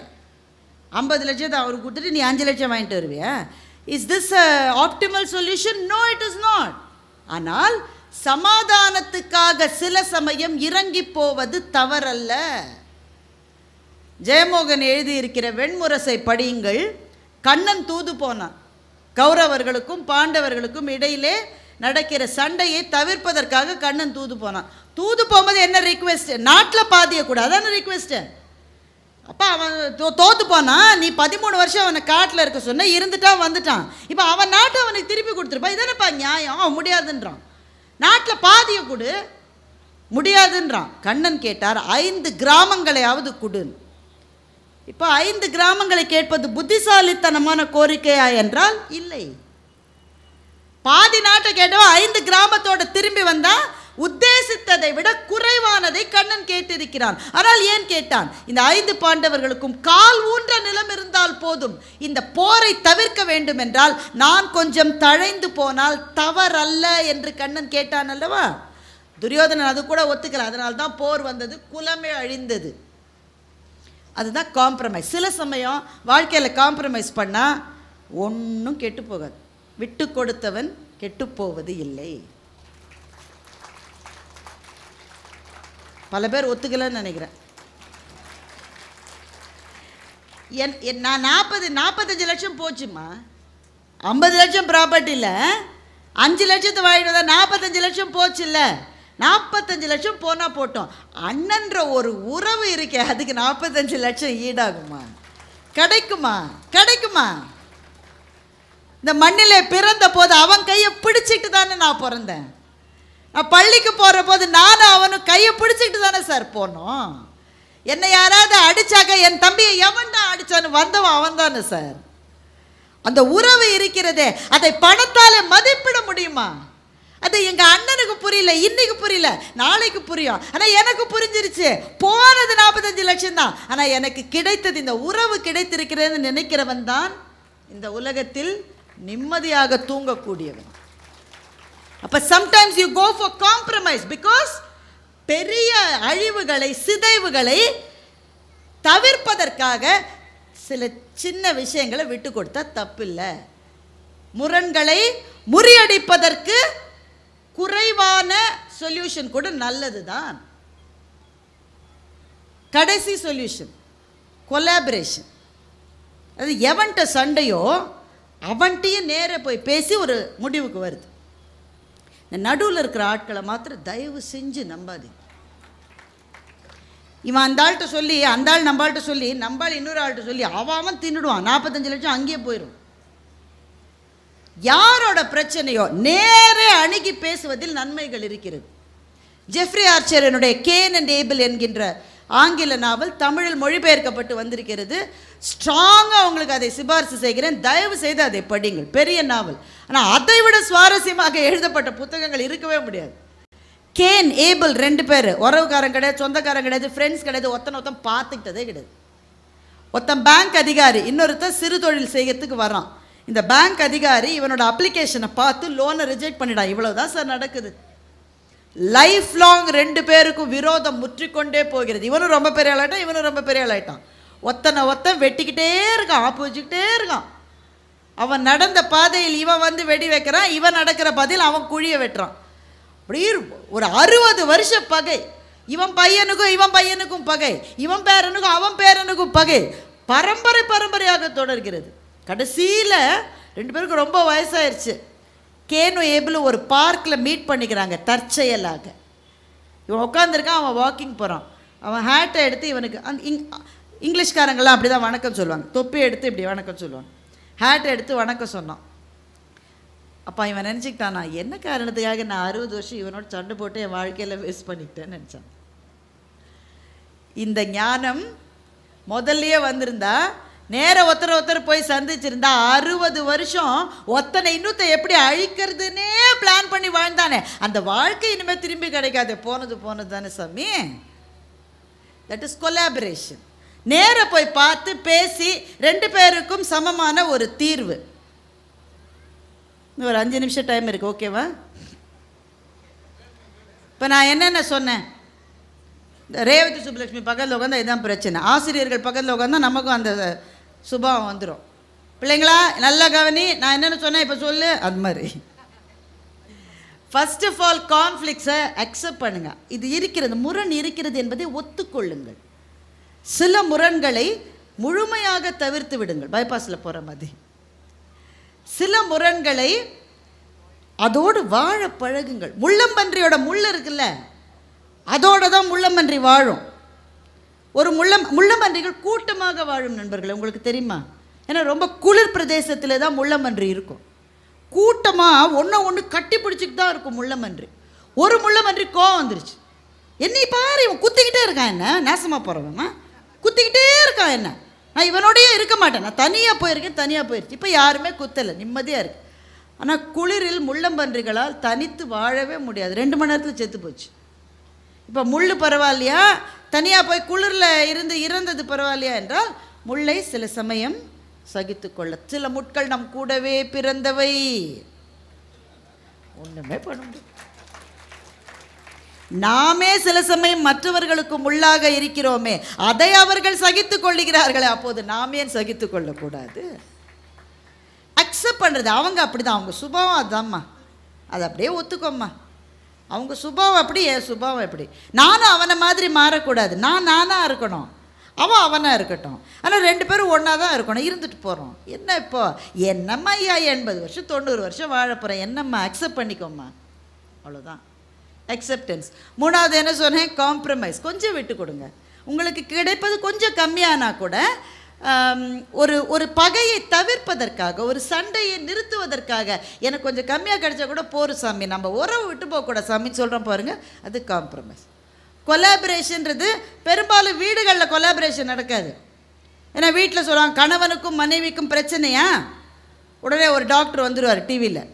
50 லட்சத்தை அவருக்கு கொடுத்துட்டு நீ 5 லட்சம் வாங்கிட்டு வருவியா? Is this a optimal solution? No, it is not. ஆனால் சமாதானத்துக்காக சில சமயம் இறங்கி போவது தவறல்ல. ஜெயமோகன் எழுதியிருக்கிற வெண்முரசை படியுங்கள். கண்ணன் தூது போனான், கௌரவர்களுக்கும் பாண்டவர்களுக்கும் இடையிலே நடக்கிற சண்டையை தவிர்ப்பதற்காக கண்ணன் தூது போனான். தூது போகும்போது என்ன ரிக்வெஸ்ட்? நாட்டில் பாதியக்கூடாது, அதான ரிக்வெஸ்ட்டு. அப்போ அவன் தோத்து போனான், நீ 13 வருஷம் அவனை காட்டில் இருக்க சொன்ன, இருந்துட்டான் வந்துட்டான், இப்போ அவன் நாட்டை அவனுக்கு திருப்பி கொடுத்துருப்பா, இதானப்பா நியாயம்? அவன் முடியாதுன்றான். நாட்டில் பாதியை கொடு, முடியாதுன்றான். கண்ணன் கேட்டார், 5 கிராமங்களையாவது கொடுன்னு. இப்போ 5 கிராமங்களை கேட்பது புத்திசாலித்தனமான கோரிக்கையா என்றால் இல்லை. பாதி நாட்டை கேட்டவா 5 கிராமத்தோட திரும்பி வந்தா உத்தேசித்ததை விட குறைவானதை கண்ணன் கேட்டிருக்கிறான். ஆனால் ஏன் கேட்டான்? இந்த 5 பாண்டவர்களுக்கும் கால் ஊன்ற நிலம் இருந்தால் போதும், இந்த போரை தவிர்க்க வேண்டும் என்றால் நான் கொஞ்சம் தழைந்து போனால் தவறல்ல என்று கண்ணன் கேட்டான் அல்லவா? துரியோதனன் அது கூட ஒத்துக்கல, அதனால்தான் போர் வந்தது, குலமே அழிந்தது. அதுதான் காம்ப்ரமைஸ். சில சமயம் வாழ்க்கையில் காம்ப்ரமைஸ் பண்ணால் ஒன்றும் கெட்டு போகாது. விட்டு கொடுத்தவன் கெட்டு போவது இல்லை. பல பேர் ஒத்துக்கலன்னு நினைக்கிறேன். நான் 45 லட்சம் போச்சுமா, 50 லட்சம் ப்ராப்பர்ட்டியில் 5 லட்சத்தை வாங்கிட்டு வந்தால் 45 லட்சம் போச்சு. இல்லை, 45 லட்சம் போனால் போட்டோம், அண்ணன்ற ஒரு உறவு இருக்கே, அதுக்கு 45 லட்சம் ஈடாகுமா? கிடைக்குமா? கிடைக்குமா? இந்த மண்ணில் பிறந்த போது அவன் கையை பிடிச்சிட்டு தானே நான் பிறந்தேன். நான் பள்ளிக்கு போகிற போது நானும் அவனும் கையை பிடிச்சிட்டு தானே சார் போனோம். என்னை யாராவது அடித்தாக்க என் தம்பியை எவன்டா அடித்தான்னு வந்தவன் அவன் தானே சார். அந்த உறவு இருக்கிறதே, அதை பணத்தாலே மதிப்பிட முடியுமா? அது எங்கள் அண்ணனுக்கு புரியல, இன்னைக்கு புரியல, நாளைக்கு புரியும். ஆனால் எனக்கு புரிஞ்சிருச்சு, போனது 45 லட்சம் தான், ஆனால் எனக்கு கிடைத்தது இந்த உறவு கிடைத்திருக்கிறதுன்னு நினைக்கிறவன் தான் இந்த உலகத்தில் நிம்மதியாக தூங்கக்கூடியவன். அப்போ sometimes you go for compromise because பெரிய அழிவுகளை, சிதைவுகளை தவிர்ப்பதற்காக சில சின்ன விஷயங்களை விட்டு கொடுத்தா தப்பில்லை. முரண்களை முறியடிப்பதற்கு குறைவான சொல்யூஷன் கூட நல்லது தான். கடைசி சொல்யூஷன் கொலாபரேஷன். அது எவன்கிட்ட சண்டையோ அவன்கிட்டையும் நேர போய் பேசி ஒரு முடிவுக்கு வருது. இந்த நடுவில் இருக்கிற ஆட்களை மாத்திரம் தயவு செஞ்சு நம்பாதீங்க. இவன் அந்த ஆள்கிட்ட சொல்லி, அந்த ஆள் நம்ம ஆள்கிட்ட சொல்லி, நம்பாள் இன்னொரு ஆள்கிட்ட சொல்லி அவன் தின்னுடுவான், 45 லட்சம் அங்கேயே போயிடும். யாரோட பிரச்சனையோ நேரே அணுகி பேசுவதில் நன்மைகள் இருக்கிறது. ஜெஃப்ரி ஆர்ச்சரனுடைய கேன் அண்ட் ஏபிள் என்கின்ற ஆங்கில நாவல் தமிழில் மொழிபெயர்க்கப்பட்டு வந்திருக்கிறது. ஸ்ட்ராங்காக உங்களுக்கு அதை சிபாரிசு செய்கிறேன், தயவு செய்து அதை படிங்கள். பெரிய நாவல், ஆனால் அதை விட சுவாரஸ்யமாக எழுதப்பட்ட புத்தகங்கள் இருக்கவே முடியாது. கேன் ஏபிள் 2 பேர், உறவுக்காரன் கிடையாது, சொந்தக்காரன் கிடையாது, ஃப்ரெண்ட்ஸ் கிடையாது, ஒருத்தன் பார்த்துக்கிட்டதே கிடையாது. ஒருத்தன் பேங்க் அதிகாரி, இன்னொருத்தன் சிறு தொழில் செய்யறதுக்கு வரான். இந்த பேங்க் அதிகாரி இவனோட அப்ளிகேஷனை பார்த்து லோனை ரிஜெக்ட் பண்ணிடான். இவ்வளவுதான் சார் நடக்குது. லைஃப் லாங் 2 பேருக்கும் விரோதம் முற்றிக்கொண்டே போகிறது. இவனும் ரொம்ப பெரிய ஆளாயிட்டான், இவனும் ரொம்ப பெரிய ஆளாயிட்டான். ஒருத்தன் வெட்டிக்கிட்டே இருக்கான், ஆப்பு வச்சுக்கிட்டே இருக்கான். அவன் நடந்த பாதையில் இவன் வந்து வெடி வைக்கிறான், இவன் நடக்கிற பாதையில் அவன் குழியை வெட்டுறான். அப்படி ஒரு 60 வருஷ பகை. இவன் பையனுக்கும் பகை, இவன் பேரனுக்கும் அவன் பேரனுக்கும் பகை, பரம்பரையாக தொடர்கிறது. கடைசியில் 2 பேருக்கும் ரொம்ப வயசாயிருச்சு. கேனும் ஏபிளும் ஒரு பார்க்கில் மீட் பண்ணிக்கிறாங்க தற்செயலாக. இவன் உட்காந்துருக்கான், அவன் வாக்கிங் போகிறான். அவன் ஹேட்டை எடுத்து இவனுக்கு இங்கிலீஷ்காரங்களாம் அப்படி தான் வணக்கம் சொல்லுவாங்க. தொப்பி எடுத்து இப்படி வணக்கம் சொல்லுவாங்க. ஹேட்டை எடுத்து வணக்கம் சொன்னான். அப்போ இவன் நினச்சிக்கிட்டான், நான் என்ன காரணத்துக்காக நான் 60 வருஷம் இவனோட சண்டை போட்டு என் வாழ்க்கையில் வேஸ்ட் பண்ணிக்கிட்டேன்னு நினச்சான். இந்த ஞானம் முதல்லையே வந்திருந்தா, நேர ஒருத்தர் போய் சந்திச்சிருந்தா, 60 வருஷம் ஒத்தனை இன்னொருத்த எப்படி அழிக்கிறதுனே பிளான் பண்ணி வாழ்ந்தானே, அந்த வாழ்க்கை இனிமேல் திரும்பி கிடைக்காது. போனது தானே சாமி. That is collaboration. நேர போய் பார்த்து பேசி 2 பேருக்கும் சமமான ஒரு தீர்வு. ஒரு 5 நிமிஷம் டைம் இருக்குது, ஓகேவா? இப்போ நான் என்னென்ன சொன்னேன்? ரேவதி சுப்புலட்சுமி பக்கத்தில் உட்காந்தா இதுதான் பிரச்சனை. ஆசிரியர்கள் பக்கத்தில் உட்காந்தா நமக்கும் அந்த சுபாவம் வந்துடும். பிள்ளைங்களா நல்லா கவனி, நான் என்னென்ன சொன்னேன் இப்போ சொல்லு, அது மாதிரி. ஃபர்ஸ்ட் ஆஃப் ஆல் கான்ஃப்ளிக்ஸை அக்செப்ட் பண்ணுங்க. இது இருக்கிறது, முரண் இருக்கிறது என்பதை ஒத்துக்கொள்ளுங்கள். சில முரண்களை முழுமையாக தவிர்த்து விடுங்கள், பைபாஸில் போகிற மாதிரி. சில முரண்களை அதோடு வாழ பழகுங்கள். முள்ளம்பன்றியோட முள் இருக்குல்ல, அதோட தான் முள்ளம்பன்றி வாழும். ஒரு முள்ளம்பன்றிகள் கூட்டமாக வாழும் நண்பர்களே, உங்களுக்கு தெரியுமா? ஏன்னா ரொம்ப குளிர் பிரதேசத்தில் தான் முள்ளம்பன்றி இருக்கும். கூட்டமாக ஒன்று கட்டி பிடிச்சிக்கிட்டு தான் இருக்கும் முள்ளம்பன்றி. ஒரு முள்ளம்பன்றி கோவம் வந்துருச்சு, என்னை பாரு இவன் குத்திக்கிட்டே இருக்கான், என்ன நாசமாக போகிறவன் குத்திக்கிட்டே இருக்கான், என்ன நான் இவனோடையே இருக்க மாட்டேன், நான் தனியாக போயிருச்சு. இப்போ யாருமே குத்தலை, நிம்மதியாக இருக்கு. ஆனால் குளிரில் முள்ளம்பன்றிகளால் தனித்து வாழவே முடியாது. 2 மணி நேரத்தில் செத்து போச்சு. இப்போ முள் பரவாயில்லையா, தனியாக போய் குளிரில் இறந்தது பரவாயில்லையா என்றால், முள்ளை சில சமயம் சகித்து கொள்ள. சில முட்கள் நம் கூடவே பிறந்தவை, ஒன்றுமே பண்ண முடியும். நாமே சில சமயம் மற்றவர்களுக்கு முள்ளாக இருக்கிறோமே, அதை அவர்கள் சகித்து கொள்ளுகிறார்களே, அப்போது நாமே சகித்து கொள்ளக்கூடாது. அக்செப்ட் பண்ணுறது. அவங்க அப்படிதான், அவங்க சுபாவம் அதாம்மா, அதை அப்படியே ஒத்துக்கோம்மா. அவங்க சுபாவம் அப்படி, என் சுபாவம் எப்படி. நானும் அவனை மாதிரி மாறக்கூடாது, நானாக இருக்கணும், அவன் அவனாக இருக்கட்டும். ஆனால் 2 பேரும் ஒன்றா தான் இருக்கணும், இருந்துட்டு போகிறோம். என்ன இப்போ என்னம்மா ஐயா 80 வருஷம் 90 வருஷம் வாழ போகிறேன், என்னம்மா அக்செப்ட் பண்ணிக்கோம்மா, அவ்வளோதான். அக்செப்டன்ஸ். 3வது என்ன சொன்னேன்? காம்ப்ரமைஸ். கொஞ்சம் விட்டு கொடுங்க. உங்களுக்கு கிடைப்பது கொஞ்சம் கம்மியானா கூட ஒரு பகையை தவிர்ப்பதற்காக, ஒரு சண்டையை நிறுத்துவதற்காக, எனக்கு கொஞ்சம் கம்மியாக கிடைச்சா கூட போரும் சாமி, நம்ம உறவு விட்டு போகக்கூடாது சாமின்னு சொல்கிறோம் பாருங்கள், அது காம்ப்ரமைஸ். கொலாபரேஷன்றது பெரும்பாலும் வீடுகளில் கொலாபரேஷன் நடக்காது. ஏன்னா வீட்டில் சொல்லுவாங்க, கணவனுக்கும் மனைவிக்கும் பிரச்சனையா, உடனே ஒரு டாக்டர் வந்துடுவார் டிவியில்,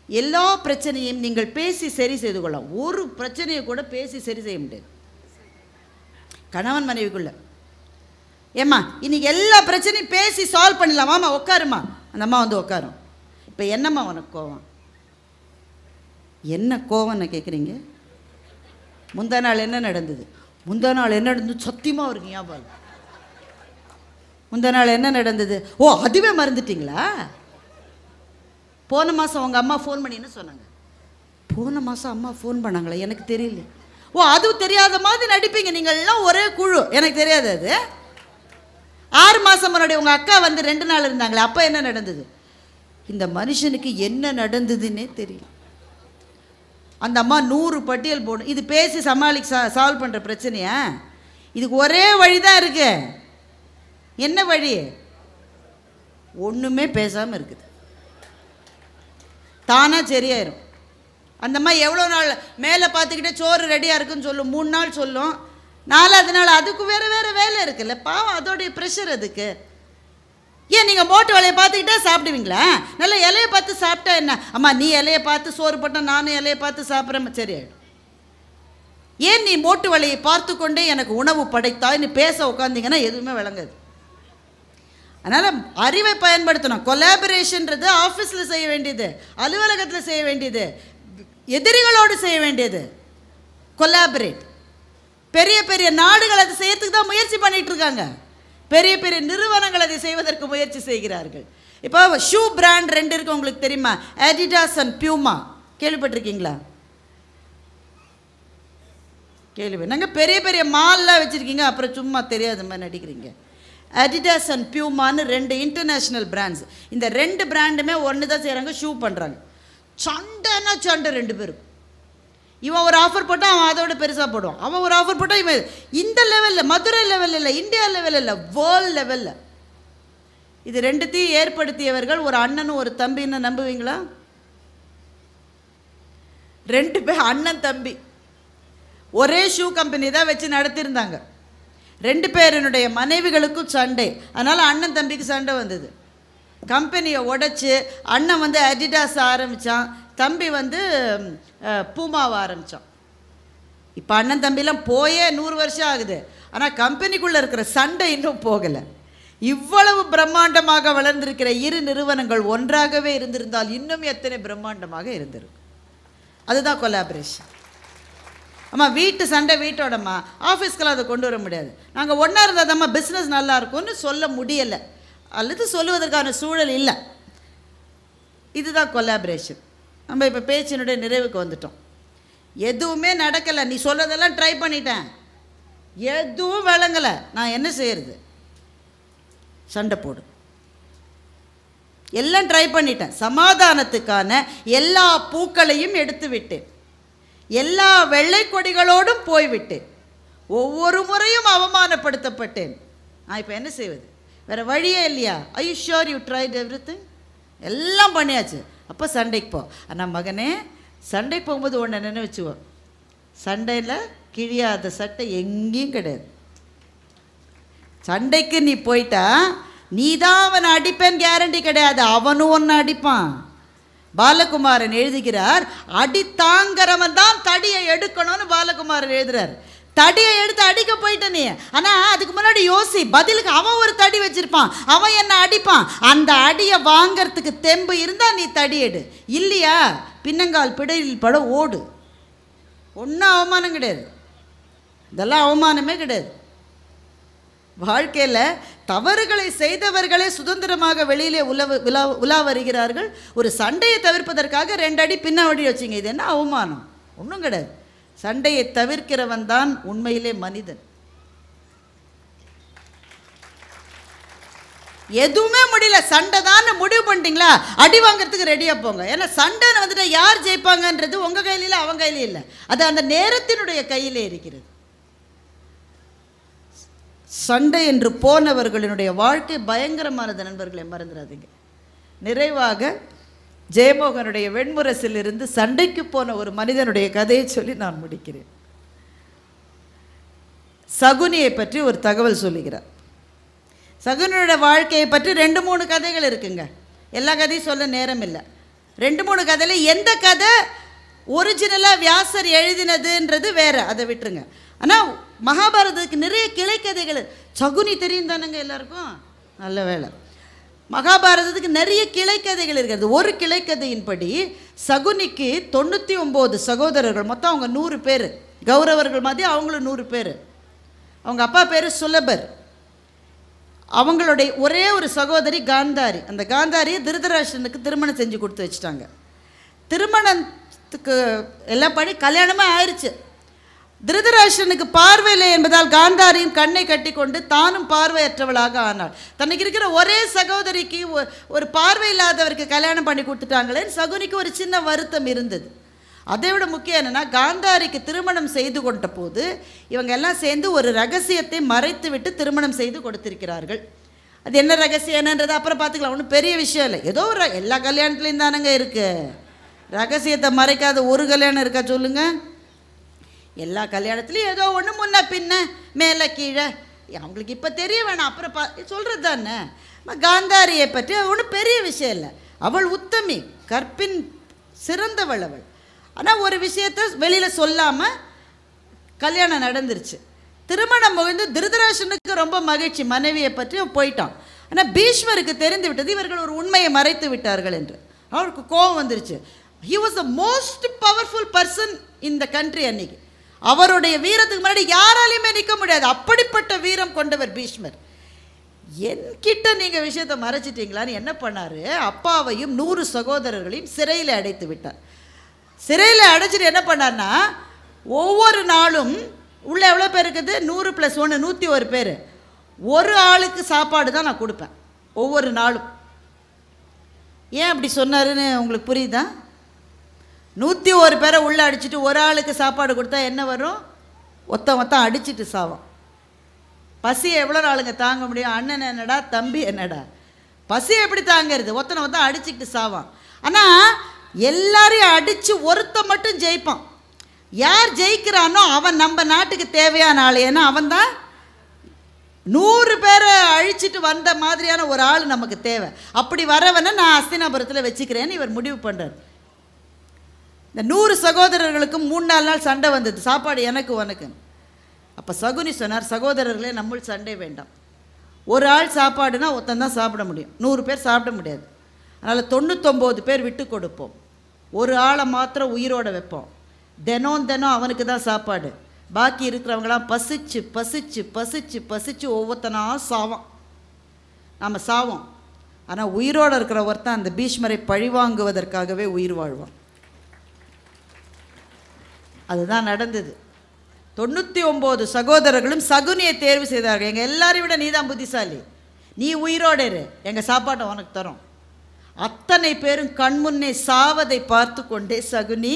எல்லா பிரச்சனையும் நீங்கள் பேசி சரி செய்து கொள்ளலாம். ஒரு பிரச்சனையை கூட பேசி சரி செய்ய முடியாது கணவன் மனைவிக்குள்ள. ஏம்மா இன்னைக்கு எல்லா பிரச்சனையும் பேசி சால்வ் பண்ணலாமா, அம்மா உட்காருமா, அந்த அம்மா வந்து உட்காரும். இப்போ என்னம்மா உனக்கு கோவம், என்ன கோவம்னு கேட்குறீங்க? முந்தா நாள் என்ன நடந்தது, சத்தியமாக அவருக்கு ஞாபகம். முந்தா நாள் என்ன நடந்தது? ஓ அதுவே மறந்துட்டீங்களா? போன மாதம் உங்கள் அம்மா ஃபோன் பண்ணி என்ன சொன்னாங்க? போன மாதம் அம்மா ஃபோன் பண்ணாங்களா, எனக்கு தெரியல. ஓ அதுவும் தெரியாத மாதிரி நடிப்பீங்க நீங்கள் எல்லாம், ஒரே குழு, எனக்கு தெரியாது. அது 6 மாதம் முன்னாடி உங்கள் அக்கா வந்து 2 நாள் இருந்தாங்களே, அப்போ என்ன நடந்தது? இந்த மனுஷனுக்கு என்ன நடந்ததுன்னே தெரியல. அந்த அம்மா 100 பட்டியல் போடும். இது பேசி சால்வ் பண்ணுற பிரச்சனையா? இதுக்கு ஒரே வழி தான் இருக்கு. என்ன வழி? ஒன்றுமே பேசாமல் இருக்குது, தானாக சரியாயிரும். அந்த மாதிரி எவ்வளோ நாள் மேலே பார்த்துக்கிட்டே சோறு ரெடியாக இருக்குன்னு சொல்லும், 3 நாள் சொல்லும், 4வது நாள் அதுக்கு வேறு வேலை இருக்குல்ல, பாவம் அதோடைய ப்ரெஷர் அதுக்கு. ஏன் நீங்கள் மோட்டு வேலையை பார்த்துக்கிட்டே சாப்பிடுவீங்களா? நல்ல இலையை பார்த்து சாப்பிட்டா என்ன? அம்மா நீ இலையை பார்த்து சோறு போட்டால் நானும் இலையை பார்த்து சாப்பிட்றேன், சரியாயிடும். ஏன் நீ மோட்டு வலையை பார்த்து கொண்டே எனக்கு உணவு படைத்தாய் நீ பேச உட்காந்திங்கன்னா எதுவுமே விளங்காது. அதனால் அறிவை பயன்படுத்தணும். கொலாபரேஷன்றது ஆஃபீஸில் செய்ய வேண்டியது, அலுவலகத்தில் செய்ய வேண்டியது, எதிரிகளோடு செய்ய வேண்டியது. கொலாபரேட். பெரிய பெரிய நாடுகள் அதை செய்யறதுக்கு தான் முயற்சி பண்ணிட்டு இருக்காங்க. பெரிய பெரிய நிறுவனங்கள் அதை செய்வதற்கு முயற்சி செய்கிறார்கள். இப்போ ஷூ பிராண்ட் 2 இருக்கு, உங்களுக்கு தெரியுமா? Adidas and Puma. கேள்விப்பட்டிருக்கீங்களா? நாங்கள் பெரிய பெரிய மால்லாம் வச்சுருக்கீங்க, அப்புறம் சும்மா தெரியாத மாதிரி நடிக்கிறீங்க. அடிடாஸ் அண்ட் பியூமான்னு 2 இன்டர்நேஷ்னல் பிராண்ட்ஸ். இந்த 2 பிராண்டுமே ஒன்று தான் செய்கிறாங்க, ஷூ பண்ணுறாங்க. சண்டைன்னா சண்டை 2 பேரும். இவன் ஒரு ஆஃபர் போட்டால் அவன் அதோட பெருசாக போடுவான், அவன் ஒரு ஆஃபர் போட்டால் இவன் இந்த லெவலில், மதுரை லெவலில் இல்லை, இந்தியா லெவலில் இல்லை, வேர்ல்டு லெவலில். இது 2த்தையும் ஏற்படுத்தியவர்கள் ஒரு அண்ணனும் ஒரு தம்பின்னு நம்புவீங்களா? 2 பேர் அண்ணன் தம்பி ஒரே ஷூ கம்பெனி தான் வச்சு நடத்தியிருந்தாங்க. 2 பேருனுடைய மனைவிகளுக்கும் சண்டை. அதனால் அண்ணன் தம்பிக்கு சண்டை வந்தது. கம்பெனியை உடைச்சி அண்ணன் வந்து அடிடாஸ் ஆரம்பித்தான், தம்பி வந்து பூமாவை ஆரம்பித்தான். இப்போ அண்ணன் தம்பிலாம் போயே 100 வருஷம் ஆகுது, ஆனால் கம்பெனிக்குள்ளே இருக்கிற சண்டை இன்னும் போகலை. இவ்வளவு பிரம்மாண்டமாக வளர்ந்திருக்கிற 2 நிறுவனங்கள் ஒன்றாகவே இருந்திருந்தால் இன்னும் எத்தனை பிரம்மாண்டமாக இருந்திருக்கும். அதுதான் கொலாபரேஷன். ஆமாம், வீட்டு சண்டை வீட்டோடம்மா, ஆஃபீஸ்க்கெல்லாம் அதை கொண்டு வர முடியாது. நாங்கள் ஒன்றா இருந்தால் தான்மா பிஸ்னஸ் நல்லா இருக்கும்னு சொல்ல முடியலை, அல்லது சொல்லுவதற்கான சூழல் இல்லை. இதுதான் கொலாபரேஷன். நம்ம இப்போ பேச்சினுடைய நிறைவுக்கு வந்துட்டோம். எதுவுமே நடக்கலை, நீ சொல்கிறதெல்லாம் ட்ரை பண்ணிட்டேன், எதுவும் விளங்கலை, நான் என்ன செய்யறது? சண்டை போடு. எல்லாம் ட்ரை பண்ணிட்டேன், சமாதானத்துக்கான எல்லா பூக்களையும் எடுத்து விட்டேன், எல்லா வெள்ளை கொடிகளோடும் போய்விட்டேன், ஒவ்வொரு முறையும் அவமானப்படுத்தப்பட்டேன். நான் இப்போ என்ன செய்வது? வேறு வழியே இல்லையா? I you sure you tried everything? எல்லாம் பண்ணியாச்சு. அப்போ சண்டைக்கு போ. ஆனால் மகனே, சண்டைக்கு போகும்போது ஒன்று நினைவச்சுவோ, சண்டையில் கிழியாத சட்டை எங்கேயும் கிடையாது. சண்டைக்கு நீ போயிட்டா நீ தான் அவனை அடிப்பேன்னு கேரண்டி கிடையாது, அவனும் ஒன்று அடிப்பான். பாலகுமாரன் எழுதுகிறார், அடி தாங்கிறவன் தான் தடியை எடுக்கணும்னு பாலகுமாரன் எழுதுறார். தடியை எடுத்து அடிக்க போயிட்ட நீ, ஆனால் அதுக்கு முன்னாடி யோசி, பதிலுக்கு அவன் ஒரு தடி வச்சிருப்பான், அவன் என்ன அடிப்பான். அந்த அடியை வாங்கிறதுக்கு தெம்பு இருந்தால் நீ தடி எடு, இல்லையா பின்னங்கால் பிடையில் பட ஓடு. ஒன்றும் அவமானம் கிடையாது, இதெல்லாம் அவமானமே கிடையாது. வாழ்க்கையில் தவறுகளை செய்தவர்களே சுதந்திரமாக வெளியிலே உலா வருகிறார்கள். ஒரு சண்டையை தவிர்ப்பதற்காக 2 அடி பின்னாடி வச்சிங்க, இது என்ன அவமானம்? ஒன்றும் கிடையாது. சண்டையை தவிர்க்கிறவன் தான் உண்மையிலே மனிதன். எதுவுமே முடியல, சண்டை தான் முடிவு பண்ணிட்டீங்களா, அடி வாங்கிறதுக்கு ரெடியாக போங்க. ஏன்னா சண்டைன்னு வந்துட்டு யார் ஜெயிப்பாங்கன்றது உங்கள் கையில இல்லை, அவங்க கையில இல்லை, அது அந்த நேரத்தினுடைய கையிலே இருக்கிறது. சண்டை என்று போனவர்களினுடைய வாழ்க்கை பயங்கரமானது நண்பர்களை மறந்துடாதீங்க. நிறைவாக ஜெயமோகனுடைய வெண்முரசிலிருந்து சண்டைக்கு போன ஒரு மனிதனுடைய கதையை சொல்லி நான் முடிக்கிறேன். சகுனியை பற்றி ஒரு தகவல் சொல்லுகிறார். சகுனியோட வாழ்க்கையை பற்றி 2-3 கதைகள் இருக்குங்க, எல்லா கதையும் சொல்ல நேரம் இல்லை. 2-3 கதையில் எந்த கதை ஒரிஜினலாக வியாசர் எழுதினதுன்றது வேறு, அதை விட்டுருங்க. ஆனால் மகாபாரதத்துக்கு நிறைய கிளைக்கதைகள், சகுனி தெரியும் தானங்க எல்லாருக்கும், நல்ல வேலை. மகாபாரதத்துக்கு நிறைய கிளைக்கதைகள் இருக்கிறது. ஒரு கிளைக்கதையின்படி சகுனிக்கு 99 சகோதரர்கள், மொத்தம் அவங்க 100 பேர். கௌரவர்கள் மாதிரி அவங்களும் 100 பேர். அவங்க அப்பா பேர் சுலபர். அவங்களுடைய ஒரே ஒரு சகோதரி காந்தாரி. அந்த காந்தாரியை திருதராஷ்டிரனுக்கு திருமணம் செஞ்சு கொடுத்து வச்சுட்டாங்க. திருமணத்துக்கு எல்லாம் பண்ணி கல்யாணமே ஆயிடுச்சு. திருதராஷ்டிரனுக்கு பார்வையில்லை என்பதால் காந்தாரியின் கண்ணை கட்டி கொண்டு தானும் பார்வையற்றவளாக ஆனாள். தனக்கு இருக்கிற ஒரே சகோதரிக்கு ஒரு பார்வை இல்லாதவருக்கு கல்யாணம் பண்ணி கொடுத்துட்டாங்களேன்னு சகுனிக்கு ஒரு சின்ன வருத்தம் இருந்தது. அதை விட முக்கியம் என்னென்னா, காந்தாரிக்கு திருமணம் செய்து கொண்ட போது இவங்க எல்லாம் சேர்ந்து ஒரு ரகசியத்தை மறைத்து விட்டு திருமணம் செய்து கொடுத்திருக்கிறார்கள். அது என்ன ரகசியம் என்னன்றது அப்புறம் பார்த்துக்கலாம், ஒன்றும் பெரிய விஷயம் இல்லை. ஏதோ ஒரு எல்லா கல்யாணத்துலேயும் தானங்க இருக்குது, ரகசியத்தை மறைக்காத ஒரு கல்யாணம் இருக்கா சொல்லுங்கள்? எல்லா கல்யாணத்துலேயும் ஏதோ ஒன்று முன்ன பின்ன மேலே கீழே, அவங்களுக்கு இப்போ தெரிய வேணாம், அப்புறம் சொல்கிறது தானே. காந்தாரியை பற்றி ஒன்றும் பெரிய விஷயம் இல்லை. அவள் உத்தமி, கற்பின் சிறந்தவள் அவள். ஆனால் ஒரு விஷயத்தை வெளியில் சொல்லாமல் கல்யாணம் நடந்துருச்சு. திருமணம் முடிந்து திருதராஷ்டிரனுக்கு ரொம்ப மகிழ்ச்சி, மனைவியை பற்றி போயிட்டான். ஆனால் பீஷ்மருக்கு தெரிந்து விட்டது இவர்கள் ஒரு உண்மையை மறைத்து விட்டார்கள் என்று. அவருக்கு கோபம் வந்துருச்சு. he was the most powerful person in the country அன்னைக்கு. அவருடைய வீரத்துக்கு முன்னாடி யாராலையுமே நிற்க முடியாது, அப்படிப்பட்ட வீரம் கொண்டவர் பீஷ்மர். என்கிட்ட நீங்கள் விஷயத்தை மறைச்சிட்டீங்களான்னு என்ன பண்ணார், அப்பாவையும் 100 சகோதரர்களையும் சிறையில் அடைத்து விட்டார். சிறையில் அடைச்சிட்டு என்ன பண்ணார்னா, ஒவ்வொரு நாளும் உள்ள எவ்வளோ பேர் இருக்குது, 100 + 1 101 பேர், ஒரு ஆளுக்கு சாப்பாடு தான் நான் கொடுப்பேன் ஒவ்வொரு நாளும். ஏன் அப்படி சொன்னாருன்னு உங்களுக்கு புரியுதா? 101 பேரை உள்ளே அடிச்சுட்டு ஒரு ஆளுக்கு சாப்பாடு கொடுத்தா என்ன வரும், ஒத்தன் அடிச்சுட்டு சாவான். பசியை எவ்வளோ நாளுங்க தாங்க முடியும்? அண்ணன் என்னடா தம்பி என்னடா, பசியை எப்படி தாங்கிறது? ஒத்தனை அடிச்சுக்கிட்டு சாவான். ஆனால் எல்லாரையும் அடித்து ஒருத்தன் மட்டும் ஜெயிப்பான். யார் ஜெயிக்கிறானோ அவன் நம்ம நாட்டுக்கு தேவையான ஆள். ஏன்னா அவன் தான் 100 பேரை அழிச்சிட்டு வந்த மாதிரியான ஒரு ஆள் நமக்கு தேவை. அப்படி வரவனை நான் அஸ்தினாபுரத்தில் வச்சுக்கிறேன்னு இவர் முடிவு பண்ணுறார். இந்த 100 சகோதரர்களுக்கும் 3-4 நாள் சண்டை வந்தது, சாப்பாடு எனக்கு உனக்கு. அப்போ சகுனி சொன்னார், சகோதரர்களே நம்மள் சண்டை வேண்டாம், ஒரு ஆள் சாப்பாடுனா ஒருத்தன் தான் சாப்பிட முடியும், 100 பேர் சாப்பிட முடியாது. அதனால் 99 பேர் விட்டு கொடுப்போம், ஒரு ஆளை மாத்திரம் உயிரோட வைப்போம், தினம் அவனுக்கு தான் சாப்பாடு, பாக்கி இருக்கிறவங்களாம் பசிச்சு பசிச்சு பசிச்சு பசிச்சு ஒவ்வொருத்தனா சாவான், நாம் சாவோம். ஆனால் உயிரோடு இருக்கிற ஒருத்தன் அந்த பீஷ்மரை பழிவாங்குவதற்காகவே உயிர் வாழ்வான். அதுதான் நடந்தது. 99 சகோதரர்களும் சகுனியை தேர்வு செய்தார்கள். எங்கள் எல்லாரையும் விட நீ தான் புத்திசாலி, நீ உயிரோடு இரு, எங்கள் சாப்பாட்டை உனக்கு தரோம். அத்தனை பேரும் கண்முன்னே சாவதை பார்த்து கொண்டே சகுனி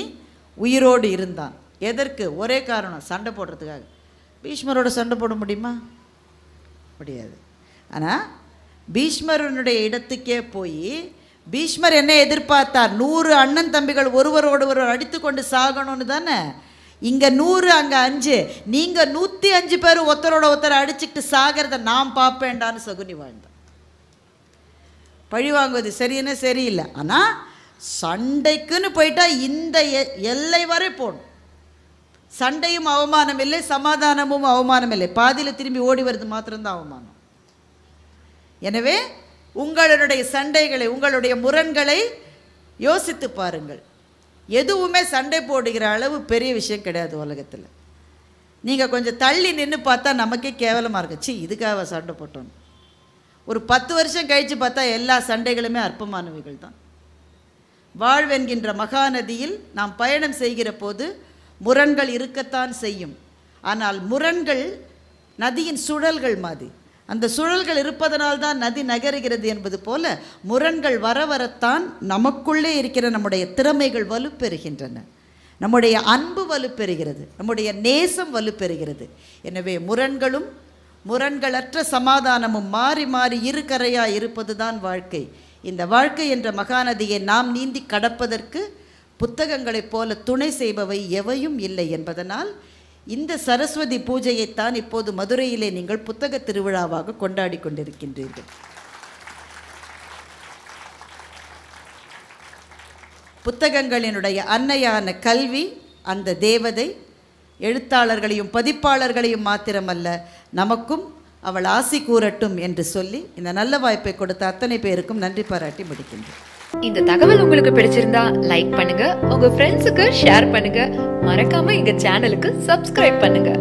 உயிரோடு இருந்தான். எதற்கு? ஒரே காரணம், சண்டை போடுறதுக்காக. பீஷ்மரோட சண்டை போட முடியுமா? முடியாது. ஆனால் பீஷ்மரனுடைய இடத்துக்கே போய் பீஷ்மர் என்ன எதிர்பார்த்தார்? 100 அண்ணன் தம்பிகள் ஒருவரோடு ஒருவர் அடித்து கொண்டு சாகணும்னு தானே. இங்கே 100 அங்கே 5, நீங்கள் 105 பேர் ஒருத்தரோட ஒருத்தரை அடிச்சுக்கிட்டு சாகிறத நான் பார்ப்பேன்டான்னு சகுனி வாழ்ந்தான். பழி வாங்குவது சரின்னு சரியில்லை, ஆனால் சண்டைக்குன்னு போயிட்டா இந்த எல்லை வரை போகணும். சண்டையும் அவமானம் இல்லை, சமாதானமும் அவமானம் இல்லை, பாதியில் திரும்பி ஓடி வருது மாத்திரம்தான் அவமானம். எனவே உங்களுடைய சண்டைகளை, உங்களுடைய முரண்களை யோசித்து பாருங்கள். எதுவுமே சண்டை போடுகிற அளவு பெரிய விஷயம் கிடையாது உலகத்தில். நீங்கள் கொஞ்சம் தள்ளி நின்று பார்த்தா நமக்கே கேவலமாக இருக்கு, சி இதுக்காக சண்டை போட்டோம். ஒரு 10 வருஷம் கழித்து பார்த்தா எல்லா சண்டைகளுமே அற்பமானவைகள் தான். வாழ்வென்கின்ற மகாநதியில் நாம் பயணம் செய்கிற போது முரண்கள் இருக்கத்தான் செய்யும். ஆனால் முரண்கள் நதியின் சுழல்கள் மாதிரி, அந்த சுழல்கள் இருப்பதனால்தான் நதி நகருகிறது என்பது போல முரண்கள் வர வரத்தான் நமக்குள்ளே இருக்கிற நம்முடைய திறமைகள் வலுப்பெறுகின்றன, நம்முடைய அன்பு வலுப்பெறுகிறது, நம்முடைய நேசம் வலுப்பெறுகிறது. எனவே முரண்களும் முரண்களற்ற சமாதானமும் மாறி மாறி இருக்கரையாக இருப்பது தான் வாழ்க்கை. இந்த வாழ்க்கை என்ற மகாநதியை நாம் நீந்தி கடப்பதற்கு புத்தகங்களைப் போல துணை செய்பவை எவையும் இல்லை என்பதனால் இந்த சரஸ்வதி பூஜையைத்தான் இப்போது மதுரையிலே நீங்கள் புத்தக திருவிழாவாக கொண்டாடி கொண்டிருக்கின்றீர்கள். புத்தகங்களினுடைய அன்னையான கல்வி அந்த தேவதை எழுத்தாளர்களையும் பதிப்பாளர்களையும் மாத்திரமல்ல, நமக்கும் அவள் ஆசி கூறட்டும் என்று சொல்லி இந்த நல்ல வாய்ப்பை கொடுத்த அத்தனை பேருக்கும் நன்றி பாராட்டி முடிக்கின்றேன். இந்த தகவல் உங்களுக்கு பிடிச்சிருந்தா லைக் பண்ணுங்க, உங்க ஃப்ரெண்ட்ஸுக்கு ஷேர் பண்ணுங்க, மறக்காம எங்க சேனலுக்கு சப்ஸ்கிரைப் பண்ணுங்க.